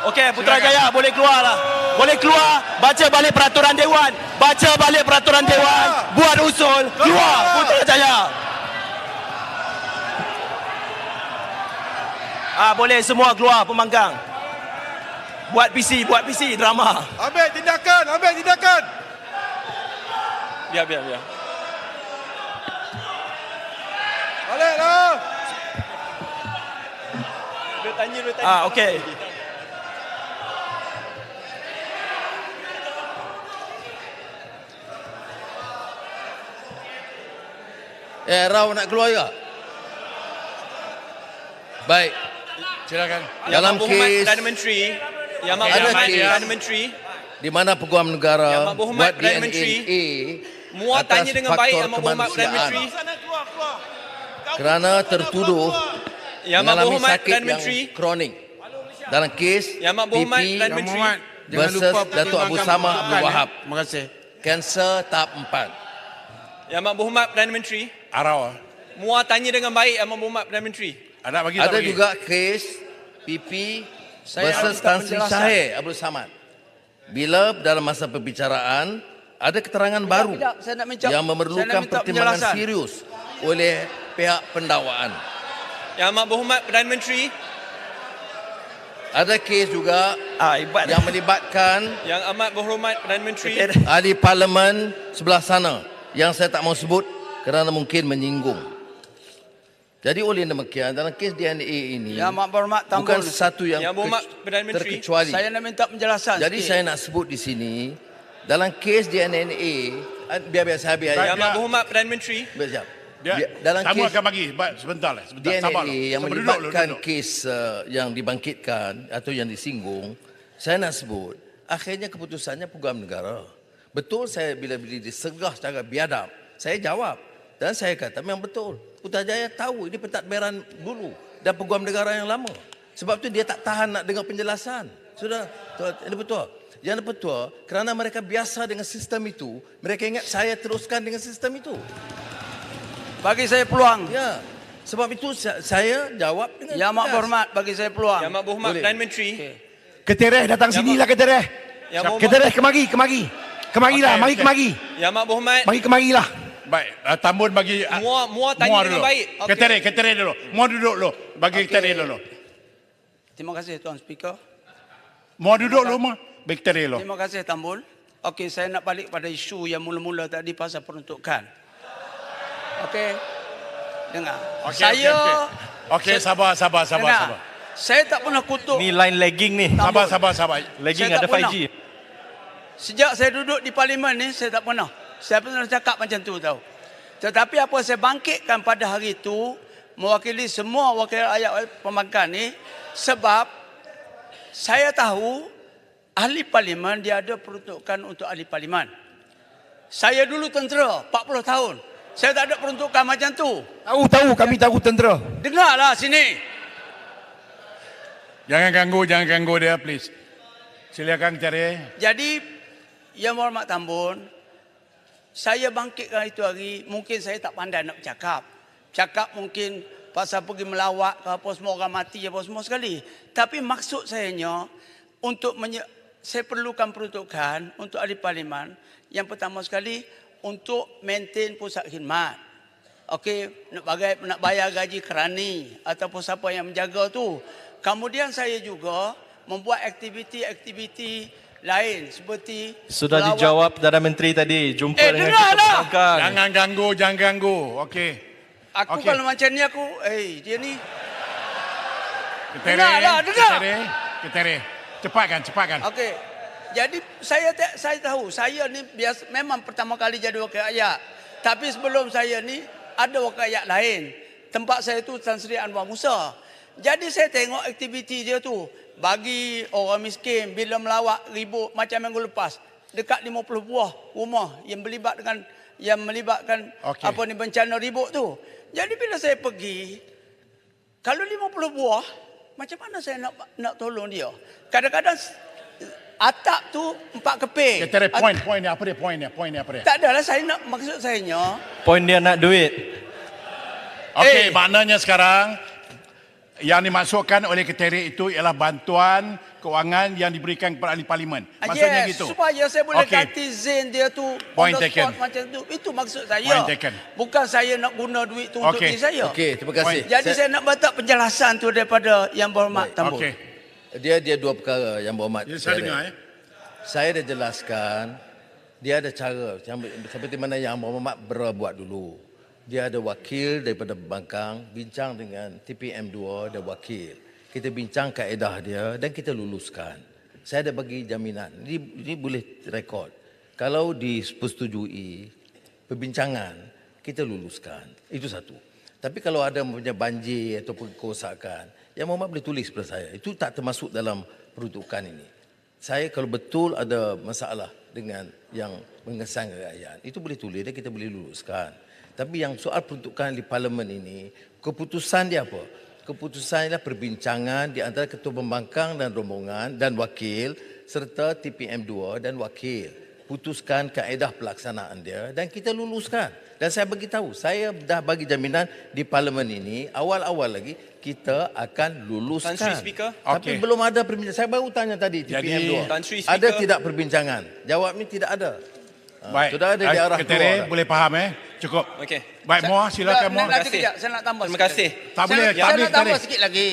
Okey, Putrajaya boleh keluar lah. Boleh keluar, baca balik peraturan Dewan. Baca balik peraturan Dewan. Buat usul, keluar Putrajaya. Boleh semua keluar pembangkang. Buat PC drama. Ambil tindakan. Biar. Baliklah. Dia tanya. Okey. Rao nak keluar juga? Baik. Silakan. Dalam kes Perdana Menteri, Yang Amat Ada Berhormat kes. Perdana Menteri, di mana Peguam Yang Negara Amat Berhormat buat Perdana Menteri, DNA muat atas tanya dengan baik faktor Yang Amat Berhormat Perdana kemanusiaan Menteri, kerana tertuduh Yang Amat mengalami Berhormat sakit Perdana yang Menteri, kronik dalam kes Yang Amat Berhormat PP Perdana Menteri, versus Datuk Abu Samad Abdul Wahab. Terima kasih. Kanser tahap 4. Yang Amat Berhormat Perdana Menteri, Arau. muat tanya dengan baik Yang Amat Berhormat Perdana Menteri. Ada bagi tak Ada bagi? juga kes PP versus Tan Sri Shahir Abdul Samad. Bila dalam masa perbicaraan ada keterangan baru saya nak minta, yang memerlukan pertimbangan serius oleh pihak pendakwaan. Yang Amat Berhormat Perdana Menteri, ada kes juga yang melibatkan Yang Amat Berhormat Perdana Menteri, ahli parlimen sebelah sana yang saya tak mau sebut kerana mungkin menyinggung. Jadi oleh demikian dalam kes DNA ini Yang Amat Berhormat Tambun, bukan sesuatu yang Yang Berhormat Perdana Menteri, terkecuali. saya nak minta penjelasan Jadi sikit. saya nak sebut di sini dalam kes DNA, biar saya biar Yang Amat Berhormat Perdana Menteri, dalam Tamu kes akan bagi. Sebentar lah. Sebentar. DNA Sabar lah. yang Sabar, melibatkan duduk. kes yang dibangkitkan atau yang disinggung, saya nak sebut akhirnya keputusannya Peguam Negara. Betul saya bila disegah secara biadab, saya jawab dan saya kata memang betul. Putrajaya tahu ini pentadbiran dulu dan Peguam Negara yang lama. Sebab tu dia tak tahan nak dengar penjelasan. Sudah, ini betul. Yang betul, kerana mereka biasa dengan sistem itu, mereka ingat saya teruskan dengan sistem itu. Bagi saya peluang. Ya. Sebab itu saya jawab dengan Yang Amat Berhormat, bagi saya peluang. Yang Amat Berhormat Perdana Menteri, Ketereh datang sinilah Ketereh. Ketereh kemari. Kemarilah, mari kemari. Yang Amat Berhormat, Mari kemarilah. Baik, Tambun bagi Muar tanya dengan dulu. baik. Ketereh dulu. Muar duduk dulu. Bagi Ketereh dulu. Terima kasih Tuan Speaker. Muar duduk dulu, Muar. Bagi Ketereh dulu. Terima kasih Tambun. Okey, saya nak balik pada isu yang mula-mula tadi pasal peruntukan. Okey. Dengar. Okey, sabar. Saya tak pernah kutuk. Ni line lagging ni. Sabar. Lagging Saya ada tak pernah. 5G. Sejak saya duduk di parlimen ni, saya tak pernah. Saya pernah cakap macam tu tahu. Tetapi apa saya bangkitkan pada hari itu, mewakili semua wakil rakyat pembangkang ni, sebab saya tahu ahli parlimen dia ada peruntukan untuk ahli parlimen. Saya dulu tentera 40 tahun. Saya tak ada peruntukan macam tu. Tahu, kami tahu tentera. Dengarlah sini. Jangan ganggu dia, please. Silakan Ketereh. Jadi, Yang Berhormat Tambun, saya bangkitkan itu hari, mungkin saya tak pandai nak bercakap. Cakap mungkin pasal pergi melawat ke apa, semua orang mati apa semua sekali. Tapi maksud sayanya, saya perlukan peruntukan untuk ahli parlimen. Yang pertama sekali, untuk maintain pusat khidmat. Okey, nak bayar gaji kerani ataupun siapa yang menjaga tu. Kemudian saya juga membuat aktiviti-aktiviti lain seperti Sudah dijawab Perdana Menteri tadi. Jumpa dengan dengarlah. kita belakang. Jangan ganggu. Okey. Aku kalau macam ni aku, dia ni. Ketereh. Cepatkan. Okey. Jadi saya tahu saya ni memang pertama kali jadi wakil rakyat. Tapi sebelum saya ni ada wakil rakyat lain. Tempat saya tu Tan Sri Anwar Musa. Jadi saya tengok aktiviti dia tu bagi orang miskin bila melawat ribut macam minggu lepas dekat 50 buah rumah yang melibatkan bencana ribut tu. Jadi bila saya pergi, kalau 50 buah macam mana saya nak tolong dia? Kadang-kadang atap tu 4 keping. Ketereh, point ni apa dia? Tak adalah, maksud saya Point dia nak duit. Okey, maknanya sekarang yang dimasukkan oleh Ketereh itu ialah bantuan kewangan yang diberikan kepada ahli parlimen. Maksudnya gitu. Supaya saya boleh ganti Zain dia tu Point on the taken. spot macam tu. Itu maksud saya. Point taken. Bukan saya nak guna duit tu untuk diri saya. Okey, terima kasih. Jadi saya nak minta penjelasan tu daripada Yang Berhormat Tambun. Okey. Dia dua perkara Yang Berhormat. Saya dengar Saya dah jelaskan, dia ada cara seperti mana Yang Berhormat berbuat dulu. Dia ada wakil daripada pembangkang, bincang dengan TPM2 dan wakil. Kita bincang kaedah dia dan kita luluskan. Saya ada bagi jaminan, ini boleh rekod. Kalau disetujui perbincangan, kita luluskan. Itu satu. Tapi kalau ada punya banjir atau kerosakan, Yang Berhormat boleh tulis kepada saya. Itu tak termasuk dalam peruntukan ini. Saya kalau betul ada masalah dengan yang mengesankan rakyat, itu boleh tulis dan kita boleh luluskan. Tapi yang soal peruntukan di parlimen ini, keputusan dia apa? Keputusan ialah perbincangan di antara ketua pembangkang dan rombongan dan wakil serta TPM2 dan wakil. putuskan kaedah pelaksanaan dia dan kita luluskan. Dan saya beritahu, saya dah bagi jaminan di parlimen ini, awal-awal lagi, kita akan luluskan. Tan Sri Speaker. Tapi belum ada perbincangan. Saya baru tanya tadi, TPM 2. Tan Sri Speaker. Ada tidak perbincangan? Jawabnya tidak ada. Baik. Sudah ada di arah Ketere, keluar. boleh faham Cukup. Okey. Baik, Muar, silakan Muar. Nanti kejap, saya nak tambah. Terima sikit kasih. lagi. Tak boleh, Saya nak tambah sikit lagi.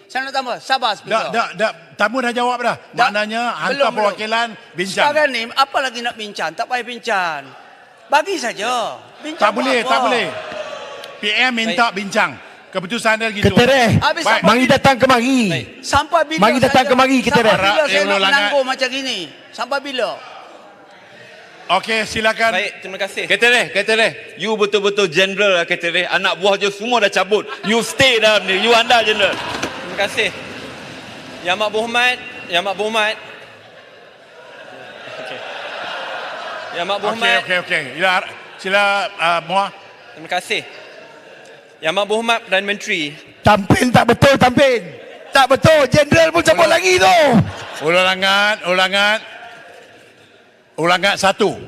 Saya nak tambah. Sabar, Speaker. Dah, tamu dah jawab dah. Maknanya hantar Belum. perwakilan bincang. Sekarang ni, apa lagi nak bincang? Tak payah bincang. Bagi saja. Bincang Tak boleh, apa? tak boleh. PM minta bincang. Keputusan dia gitu. Ketere, Habis Baik. sampai mari datang kemari. Sampai bila Mari datang saya- kemari, Ketere. Sampai bila saya nak Ulangan. menanggung macam gini? Sampai bila? Okey, silakan. Baik, terima kasih. Ketere, you betul-betul general lah Ketere. Anak buah je semua dah cabut. You stay dalam ni, you anda general. Terima kasih. Yang Amat Berhormat, Yang Amat Berhormat. Okey. Yang Amat Berhormat. Okey. Sila Muar. Terima kasih. Yang Amat Berhormat Perdana Menteri. Tampin tak betul, tampin. Tak betul, jeneral pun cabut lagi tu. Ulangan satu.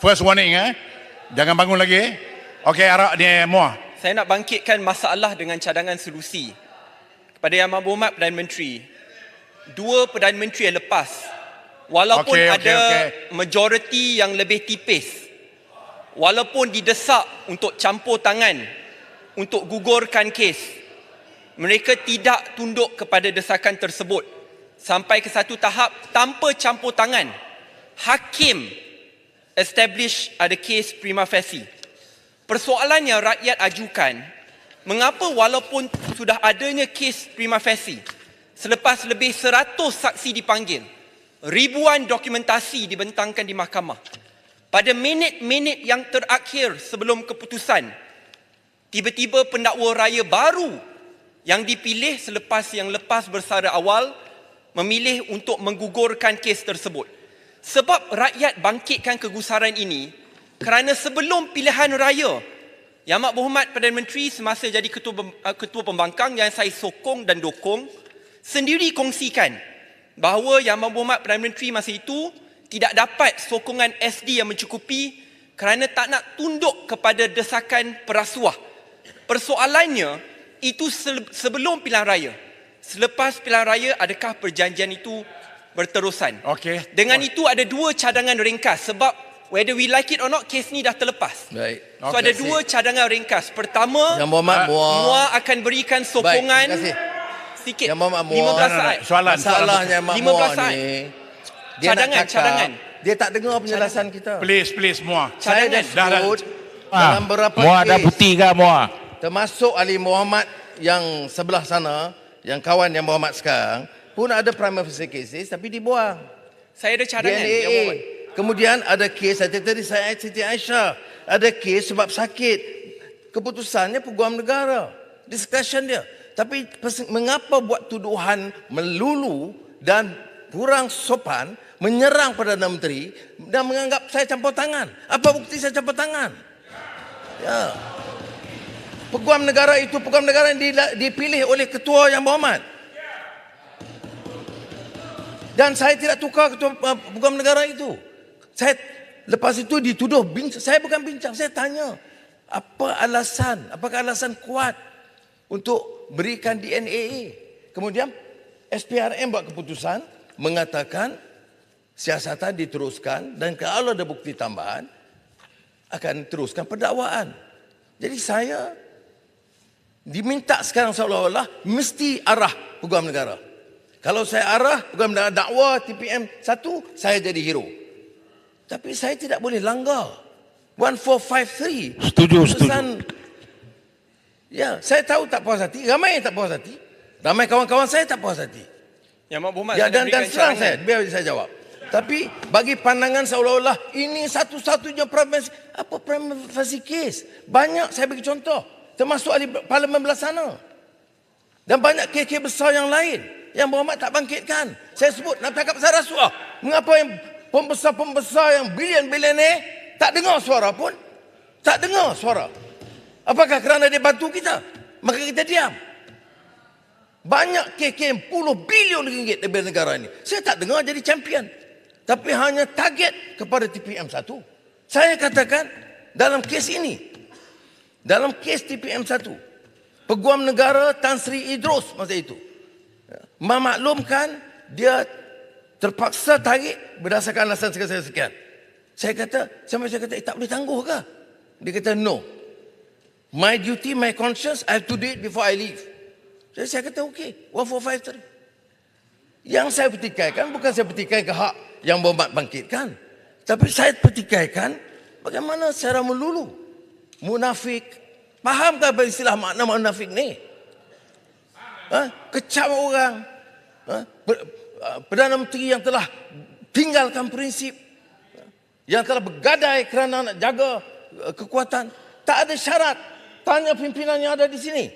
First warning Jangan bangun lagi. Okey, Arak ni Muar. Saya nak bangkitkan masalah dengan cadangan solusi. Kepada Yang Amat Berhormat Perdana Menteri. Dua Perdana Menteri yang lepas, walaupun ada majoriti yang lebih tipis, walaupun didesak untuk campur tangan untuk gugurkan kes, mereka tidak tunduk kepada desakan tersebut sampai ke satu tahap tanpa campur tangan. Hakim establish ada kes prima facie. Persoalan yang rakyat ajukan, mengapa walaupun sudah adanya kes prima facie, selepas lebih 100 saksi dipanggil, ribuan dokumentasi dibentangkan di mahkamah, pada minit-minit yang terakhir sebelum keputusan, tiba-tiba pendakwa raya baru yang dipilih selepas yang lepas bersara awal memilih untuk menggugurkan kes tersebut. Sebab rakyat bangkitkan kegusaran ini kerana sebelum pilihan raya, Yang Amat Berhormat Perdana Menteri semasa jadi ketua pembangkang yang saya sokong dan dokong, sendiri kongsikan bahawa Yang Amat Berhormat Perdana Menteri masa itu tidak dapat sokongan SD yang mencukupi kerana tak nak tunduk kepada desakan perasuah. Persoalannya, itu sebelum pilihan raya. Selepas pilihan raya, adakah perjanjian itu berterusan? Okey. Dengan itu ada dua cadangan ringkas sebab whether we like it or not, kes ni dah terlepas. Baik. So ada dua cadangan ringkas. Pertama, Yang Berhormat Muar akan berikan sokongan Baik, terima kasih. sikit. Yang Berhormat Muar. 15 saat. Masalahnya Mak 15 Muar saat. ni, dia nak cakap, Cadangan. dia tak dengar penjelasan kita. Please Muar. Saya dah sebut dalam beberapa Muar dah kes, putih ke Muar? termasuk Ali Muhammad yang sebelah sana, yang kawan Yang Berhormat sekarang, pun ada prima facie cases tapi dibuang. Saya ada cadangan. Yang DNA. Berhormat. Kemudian ada kes tadi saya Siti Aisyah, ada kes sebab sakit. Keputusannya Peguam Negara, discretion dia. Tapi mengapa buat tuduhan melulu dan kurang sopan, menyerang Perdana Menteri dan menganggap saya campur tangan? Apa bukti saya campur tangan? Ya. Peguam negara itu peguam negara yang dipilih oleh ketua Yang Berhormat. Dan saya tidak tukar ketua peguam negara itu. Saya lepas itu dituduh saya bukan bincang, saya tanya apa alasan, apakah alasan kuat untuk berikan DNA. Kemudian SPRM buat keputusan mengatakan siasatan diteruskan dan kalau ada bukti tambahan akan teruskan pendakwaan. Jadi saya diminta sekarang seolah-olah mesti arah peguam negara. Kalau saya arah peguam negara dakwa TPM 1, saya jadi hero. Tapi saya tidak boleh langgar 1453. Setuju. Ya, saya tahu tak puas hati, ramai yang tak puas hati. Ramai kawan-kawan saya tak puas hati. Yang Amat Berhormat, Ya, saya nak dan berikan serang cadangan. saya, biar saya jawab. Tapi bagi pandangan seolah-olah ini satu-satunya prima facie case. Banyak saya bagi contoh, termasuk ahli parlimen belah sana. Dan banyak kes-kes besar yang lain yang Berhormat tak bangkitkan. Saya sebut nak cakap pasal rasuah. Mengapa yang pembesar-pembesar yang bilion-bilion tak dengar suara pun? Tak dengar suara. Apakah kerana dia bantu kita? Maka kita diam. Banyak kes-kes puluh bilion ringgit dari negara ini. Saya tak dengar jadi champion. tapi hanya target kepada TPM1. Saya katakan dalam kes ini, dalam kes TPM1, Peguam Negara Tan Sri Idrus masa itu memaklumkan dia terpaksa tarik berdasarkan alasan sekian-sekian. Saya kata, tak boleh tangguh ke? Dia kata, no. My duty, my conscience, I have to do it before I leave. Saya kata, okey, 1453. Yang saya petikaikan, bukan saya petikaikan hak yang Berhormat bangkitkan. Tapi saya petikaikan bagaimana secara melulu. Munafik. Fahamkah apa istilah makna munafik ni? Kecam orang. Perdana Menteri yang telah tinggalkan prinsip. Yang telah bergadai kerana nak jaga kekuatan. Tak ada syarat. Tanya pimpinan yang ada di sini.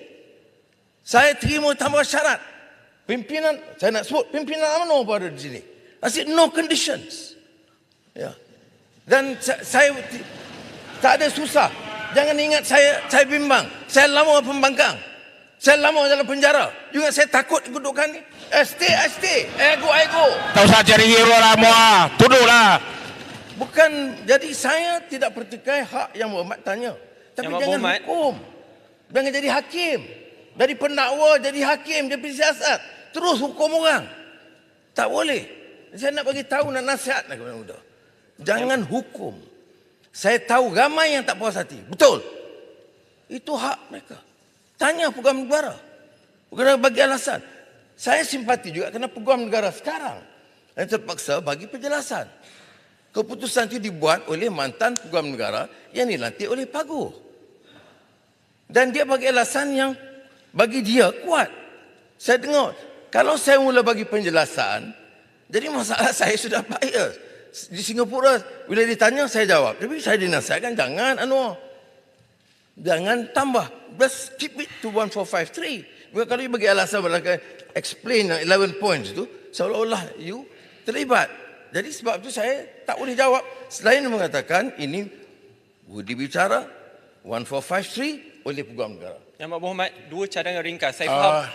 Saya terima tambah syarat. Pimpinan, saya nak sebut, pimpinan UMNO pun ada di sini. I said no conditions. Ya. Dan saya tak ada susah. Jangan ingat saya bimbang. Saya lama pembangkang. Saya lama dalam penjara. Juga saya takut kedudukan ni. Stay. Ego. Tak usah cari hero lah, muah. Tuduhlah. Bukan, jadi saya tidak pertikai hak yang Berhormat tanya. Tapi Yang jangan Berhormat, hukum. Jangan jadi hakim. Dari pendakwa jadi hakim, jadi siasat. Terus hukum orang. Tak boleh. Saya nak bagi tahu, nak nasihat kepada muda. Jangan hukum. Saya tahu ramai yang tak puas hati. Betul. Itu hak mereka. Tanya Peguam Negara. Bukan bagi alasan. Saya simpati juga kerana Peguam Negara sekarang yang terpaksa bagi penjelasan. Keputusan itu dibuat oleh mantan Peguam Negara yang dilantik oleh Paguh. Dan dia bagi alasan yang bagi dia kuat. Saya dengar, kalau saya mula bagi penjelasan, jadi masalah saya sudah bias. Di Singapura, bila ditanya, saya jawab. Tapi saya dinasihatkan, jangan Anwar. Jangan tambah. Just keep it to 1453. Because kalau you bagi alasan, explain 11 points itu, seolah-olah you terlibat. Jadi sebab itu saya tak boleh jawab. Selain mengatakan, ini dibicara 1453 oleh Peguam Negara. Yang Berhormat, dua cadangan ringkas. Saya faham.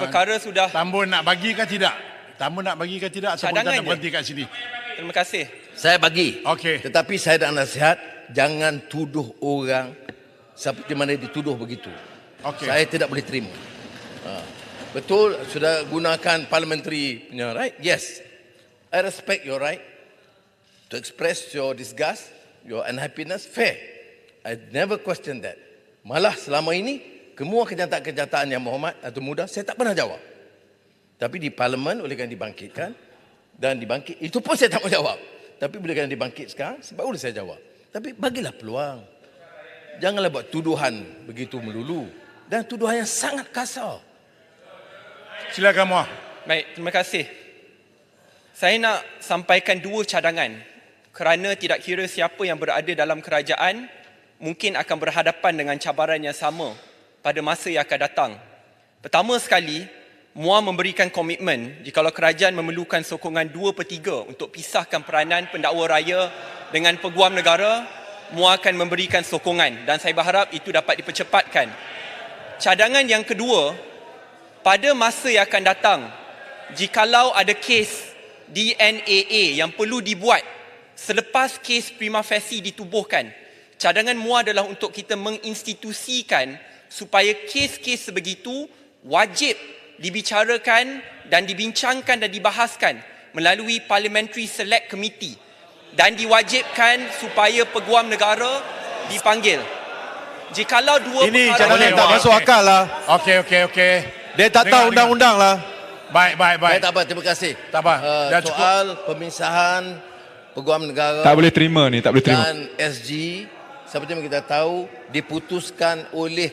Perkara sudah. Tambun nak bagi ke tidak? Tambun nak bagi ke tidak? Ataupun kita nak berhenti kat sini? Terima kasih. Saya bagi. Okey. Tetapi saya nak nasihat, jangan tuduh orang seperti mana dituduh begitu. Okey. Saya tidak boleh terima. Betul, sudah gunakan parliamentary punya right? Yes. I respect your right to express your disgust, your unhappiness, fair. I never question that. Malah selama ini, semua kenyataan-kenyataan yang Berhormat atau muda, saya tak pernah jawab. Tapi di parlimen, oleh kerana dibangkitkan, dan dibangkit, itu pun saya tak mau jawab. Tapi bila kerana dibangkit sekarang, sebab boleh saya jawab. Tapi bagilah peluang. Janganlah buat tuduhan begitu melulu. Dan tuduhan yang sangat kasar. Silakan Muah. Baik, terima kasih. Saya nak sampaikan dua cadangan. Kerana tidak kira siapa yang berada dalam kerajaan, mungkin akan berhadapan dengan cabaran yang sama pada masa yang akan datang. Pertama sekali, MUA memberikan komitmen jikalau kerajaan memerlukan sokongan 2/3 untuk pisahkan peranan pendakwa raya dengan Peguam Negara, MUA akan memberikan sokongan dan saya berharap itu dapat dipercepatkan. Cadangan yang kedua, pada masa yang akan datang, jikalau ada kes DNAA yang perlu dibuat selepas kes prima facie ditubuhkan, cadangan MUA adalah untuk kita menginstitusikan supaya kes-kes sebegitu wajib dibicarakan dan dibincangkan dan dibahaskan melalui Parliamentary Select Committee dan diwajibkan supaya Peguam Negara dipanggil. Jikalau dua ini cadangan tak masuk akal lah. Okey. Dia tak tahu undang-undang lah. Baik. Tak apa, terima kasih. Tak apa. Soal pemisahan Peguam Negara Tak boleh terima ni, tak boleh terima. dan SG, seperti yang kita tahu, diputuskan oleh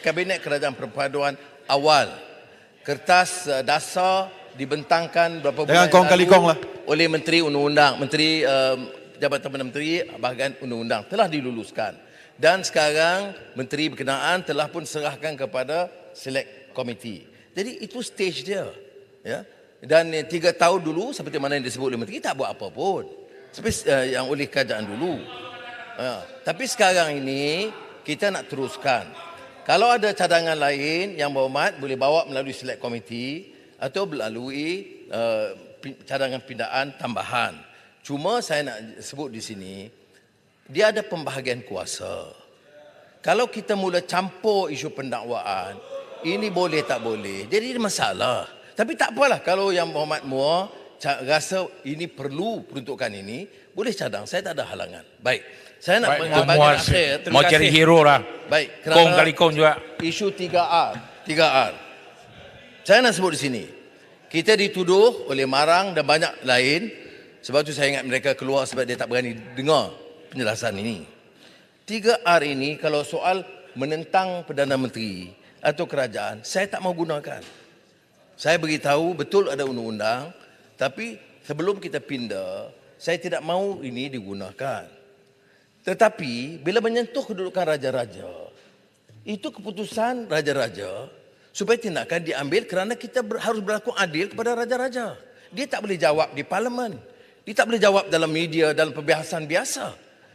Kabinet Kerajaan Perpaduan awal. Kertas dasar dibentangkan berapa bulan kali kong lah. oleh Menteri Undang-Undang, Menteri Jabatan Perdana Menteri bahagian Undang-Undang telah diluluskan. Dan sekarang Menteri berkenaan telah pun serahkan kepada Select Committee. Jadi itu stage dia. Ya. Dan 3 tahun dulu seperti mana yang disebut oleh Menteri tak buat apa pun. Seperti yang oleh kerajaan dulu. Tapi sekarang ini kita nak teruskan. Kalau ada cadangan lain yang Berhormat boleh bawa melalui Select Committee atau melalui cadangan pindaan tambahan. Cuma saya nak sebut di sini, dia ada pembahagian kuasa. Kalau kita mula campur isu pendakwaan, ini boleh tak boleh, jadi masalah. Tapi tak apalah, kalau Yang Berhormat Muar rasa ini perlu peruntukan ini, boleh cadang, saya tak ada halangan. Baik, saya nak mengabarkan akhir. Mau cari hero lah. Baik, Kong kali kong juga. Isu 3R. Saya nak sebut di sini. Kita dituduh oleh Marang dan banyak lain, sebab tu saya ingat mereka keluar sebab dia tak berani dengar penjelasan ini. 3R ini kalau soal menentang Perdana Menteri atau kerajaan, saya tak mau gunakan. Saya beritahu betul ada undang-undang, tapi sebelum kita pindah, saya tidak mau ini digunakan. Tetapi bila menyentuh kedudukan raja-raja, itu keputusan raja-raja supaya tindakan diambil kerana kita harus berlaku adil kepada raja-raja. Dia tak boleh jawab di parlimen. Dia tak boleh jawab dalam media, dalam perbahasan biasa.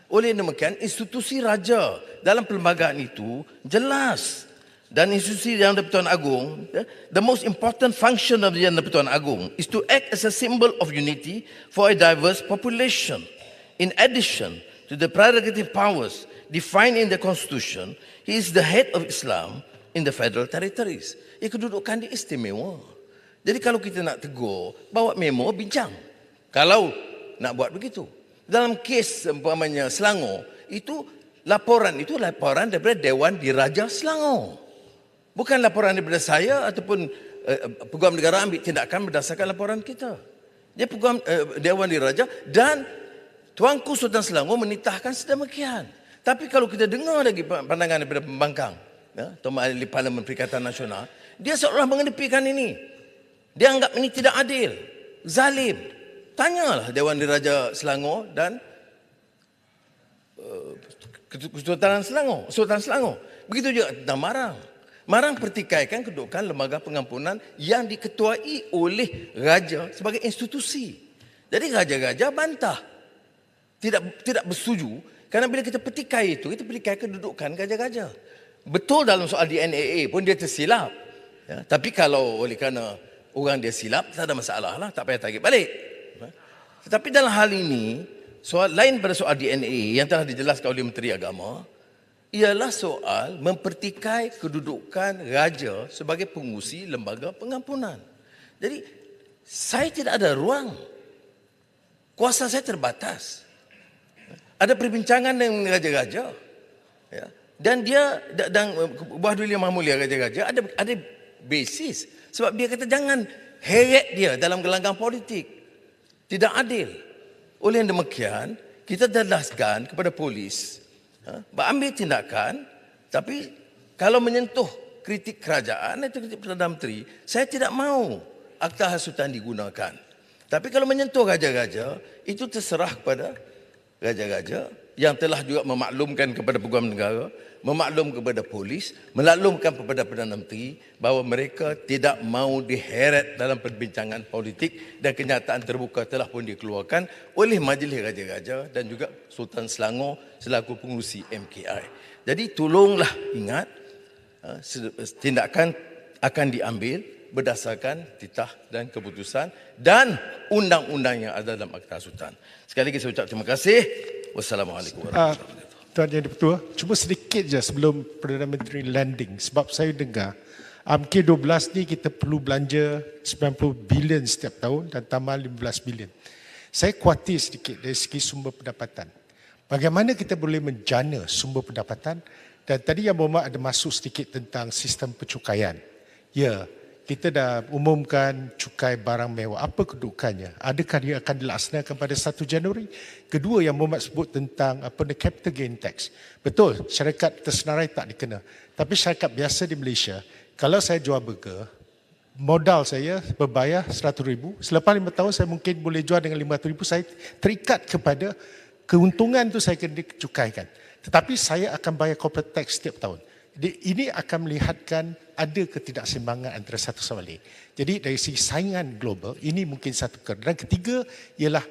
Oleh demikian, institusi raja dalam perlembagaan itu jelas. Dan institusi Yang di-Pertuan Agong, the most important function of the Yang di-Pertuan Agong is to act as a symbol of unity for a diverse population. In addition to the prerogative powers defined in the Constitution, he is the head of Islam in the Federal Territories. Kedudukan dia istimewa. Jadi kalau kita nak tegur, bawa memo, bincang. Kalau nak buat begitu. Dalam kes umpamanya Selangor, itu laporan daripada Dewan Diraja Selangor. Bukan laporan daripada saya ataupun Peguam Negara ambil tindakan berdasarkan laporan kita. Dia Dewan Diraja dan Tuanku Sultan Selangor menitahkan sedemikian. Tapi kalau kita dengar lagi pandangan daripada pembangkang, Tuan Ahli Parlimen Perikatan Nasional, dia seolah mengenepikan ini. Dia anggap ini tidak adil, zalim. Tanyalah Dewan Diraja Selangor dan Kesultanan Selangor, Sultan Selangor. Begitu juga tentang Marang. Marang pertikaikan kedudukan lembaga pengampunan yang diketuai oleh raja sebagai institusi. Jadi raja-raja bantah. Tidak bersetuju kerana bila kita petikai itu, kita petikai kedudukan raja-raja. Betul dalam soal DNAA pun dia tersilap. Ya, tapi kalau oleh kerana orang dia silap, tak ada masalah lah, tak payah tarik balik. Tetapi dalam hal ini, soal lain pada soal DNA yang telah dijelaskan oleh Menteri Agama, ialah soal mempertikai kedudukan raja sebagai pengurusi lembaga pengampunan. Jadi, saya tidak ada ruang. Kuasa saya terbatas. Ada perbincangan dengan raja-raja. Ya. Dan dia, dan Buah Duli Yang Maha Mulia raja-raja, ada basis. Sebab dia kata jangan heret dia dalam gelanggang politik. Tidak adil. Oleh yang demikian, kita dedaskan kepada polis berambil tindakan, tapi kalau menyentuh kritik kerajaan atau kritik Perdana Menteri, saya tidak mahu akta hasutan digunakan. Tapi kalau menyentuh raja-raja, itu terserah kepada raja-raja yang telah juga memaklumkan kepada Peguam Negara, memaklum kepada polis, memaklumkan kepada Perdana Menteri bahawa mereka tidak mahu diheret dalam perbincangan politik dan kenyataan terbuka telah pun dikeluarkan oleh Majlis Raja-Raja dan juga Sultan Selangor selaku pengurusi MKI. Jadi tolonglah ingat, tindakan akan diambil berdasarkan titah dan keputusan dan undang-undang yang ada dalam Akta Hasutan. Sekali lagi saya ucap terima kasih. Wassalamualaikum warahmatullahi wabarakatuh. Tuan Yang di-Pertua, cuma sedikit je sebelum Perdana Menteri landing. Sebab saya dengar MK12 ni kita perlu belanja 90 bilion setiap tahun dan tambah 15 bilion. Saya khawatir sedikit dari segi sumber pendapatan. Bagaimana kita boleh menjana sumber pendapatan? Dan tadi Yang Berhormat ada masuk sedikit tentang sistem pencukaian. Ya, kita dah umumkan cukai barang mewah. Apa kedudukannya? Adakah dia akan dilaksanakan pada 1 Januari? Kedua, Yang Berhormat sebut tentang capital gain tax. Betul, syarikat tersenarai tak dikena. Tapi syarikat biasa di Malaysia, kalau saya jual burger, modal saya berbayar 100,000. Selepas 5 tahun saya mungkin boleh jual dengan 500,000. Saya terikat kepada keuntungan itu saya kena cukaikan. Tetapi saya akan bayar corporate tax setiap tahun. Jadi ini akan melihatkan ada ketidakseimbangan antara satu sama lain. Jadi dari segi saingan global, ini mungkin satu perkara. Dan ketiga ialah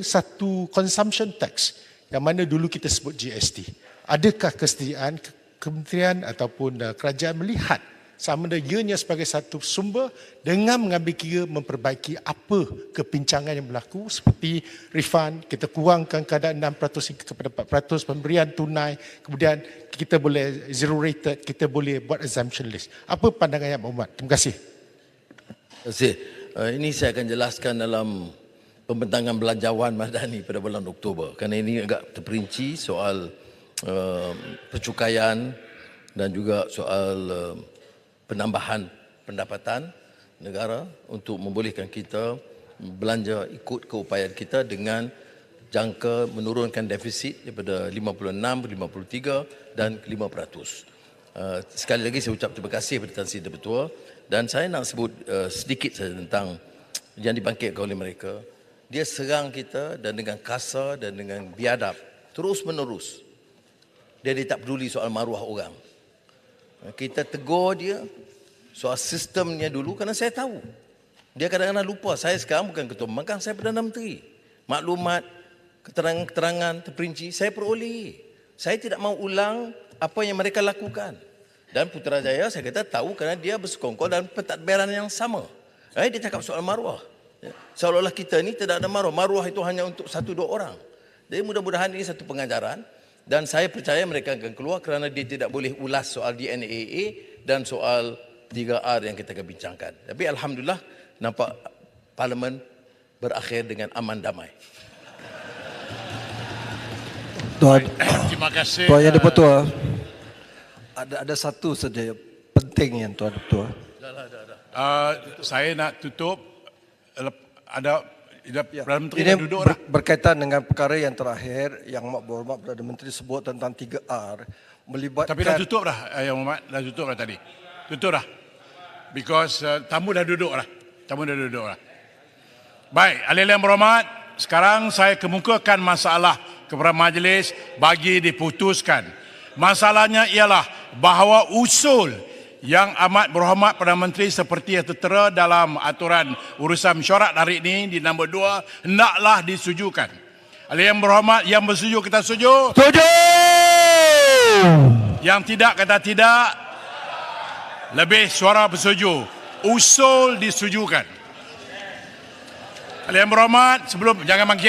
satu consumption tax yang mana dulu kita sebut GST. Adakah kesediaan kementerian ataupun kerajaan melihat sama ada ianya sebagai satu sumber dengan mengambil kira memperbaiki apa kepincangan yang berlaku seperti refund, kita kurangkan kadar 6% hingga kepada 4%, pemberian tunai, kemudian kita boleh zero rated, kita boleh buat exemption list. Apa pandangan Yang Berhormat? Terima kasih. Terima kasih. Ini saya akan jelaskan dalam pembentangan belanjawan madani pada bulan Oktober. Kerana ini agak terperinci soal percukaian dan juga soal penambahan pendapatan negara untuk membolehkan kita belanja ikut keupayaan kita dengan jangka menurunkan defisit daripada 56, 53 dan 5%. Sekali lagi saya ucap terima kasih kepada Tan Sri Ketua dan saya nak sebut sedikit saja tentang yang dibangkitkan oleh mereka. Dia serang kita dan dengan kasar dan dengan biadab terus menerus. Dia tak peduli soal maruah orang. Kita tegur dia soal sistemnya dulu kerana saya tahu. Dia kadang-kadang lupa. Saya sekarang bukan Ketua Pembangkang, saya Perdana Menteri. Maklumat, keterangan-keterangan terperinci, saya peroleh. Saya tidak mahu ulang apa yang mereka lakukan. Dan Putrajaya saya kata tahu kerana dia bersekongkol dalam pentadbiran yang sama. Dia cakap soal maruah. Seolah-olah kita ni tidak ada maruah. Maruah itu hanya untuk 1-2 orang. Jadi mudah-mudahan ini satu pengajaran. Dan saya percaya mereka akan keluar kerana dia tidak boleh ulas soal DNAA dan soal 3R yang kita akan bincangkan. Tapi Alhamdulillah nampak Parlimen berakhir dengan aman damai. Tuan, terima kasih. Tuan Yang Dipertua, ada satu saja penting yang Tuan Dipertua. Saya nak tutup. Ada Perdana Menteri Ini duduk dah. berkaitan dengan perkara yang terakhir yang Mak Berhormat Perdana Menteri sebut tentang 3R melibatkan. Tapi dah tutup dah, Yang Berhormat. Dah tutup dah tadi. Tutup dah. Because tamu dah duduk dah. Tamu dah duduk dah. Baik, ahli yang berhormat, sekarang saya kemukakan masalah kepada majlis bagi diputuskan. Masalahnya ialah bahawa usul yang amat berhormat Perdana Menteri seperti yang tertera dalam aturan urusan mesyuarat hari ini di nombor 2 hendaklah disetujukan. Ahli yang berhormat, yang bersetuju kita setuju? Setuju! Yang tidak kata tidak. Lebih suara bersetuju. Usul disetujukan. Ahli yang berhormat, sebelum jangan bangkit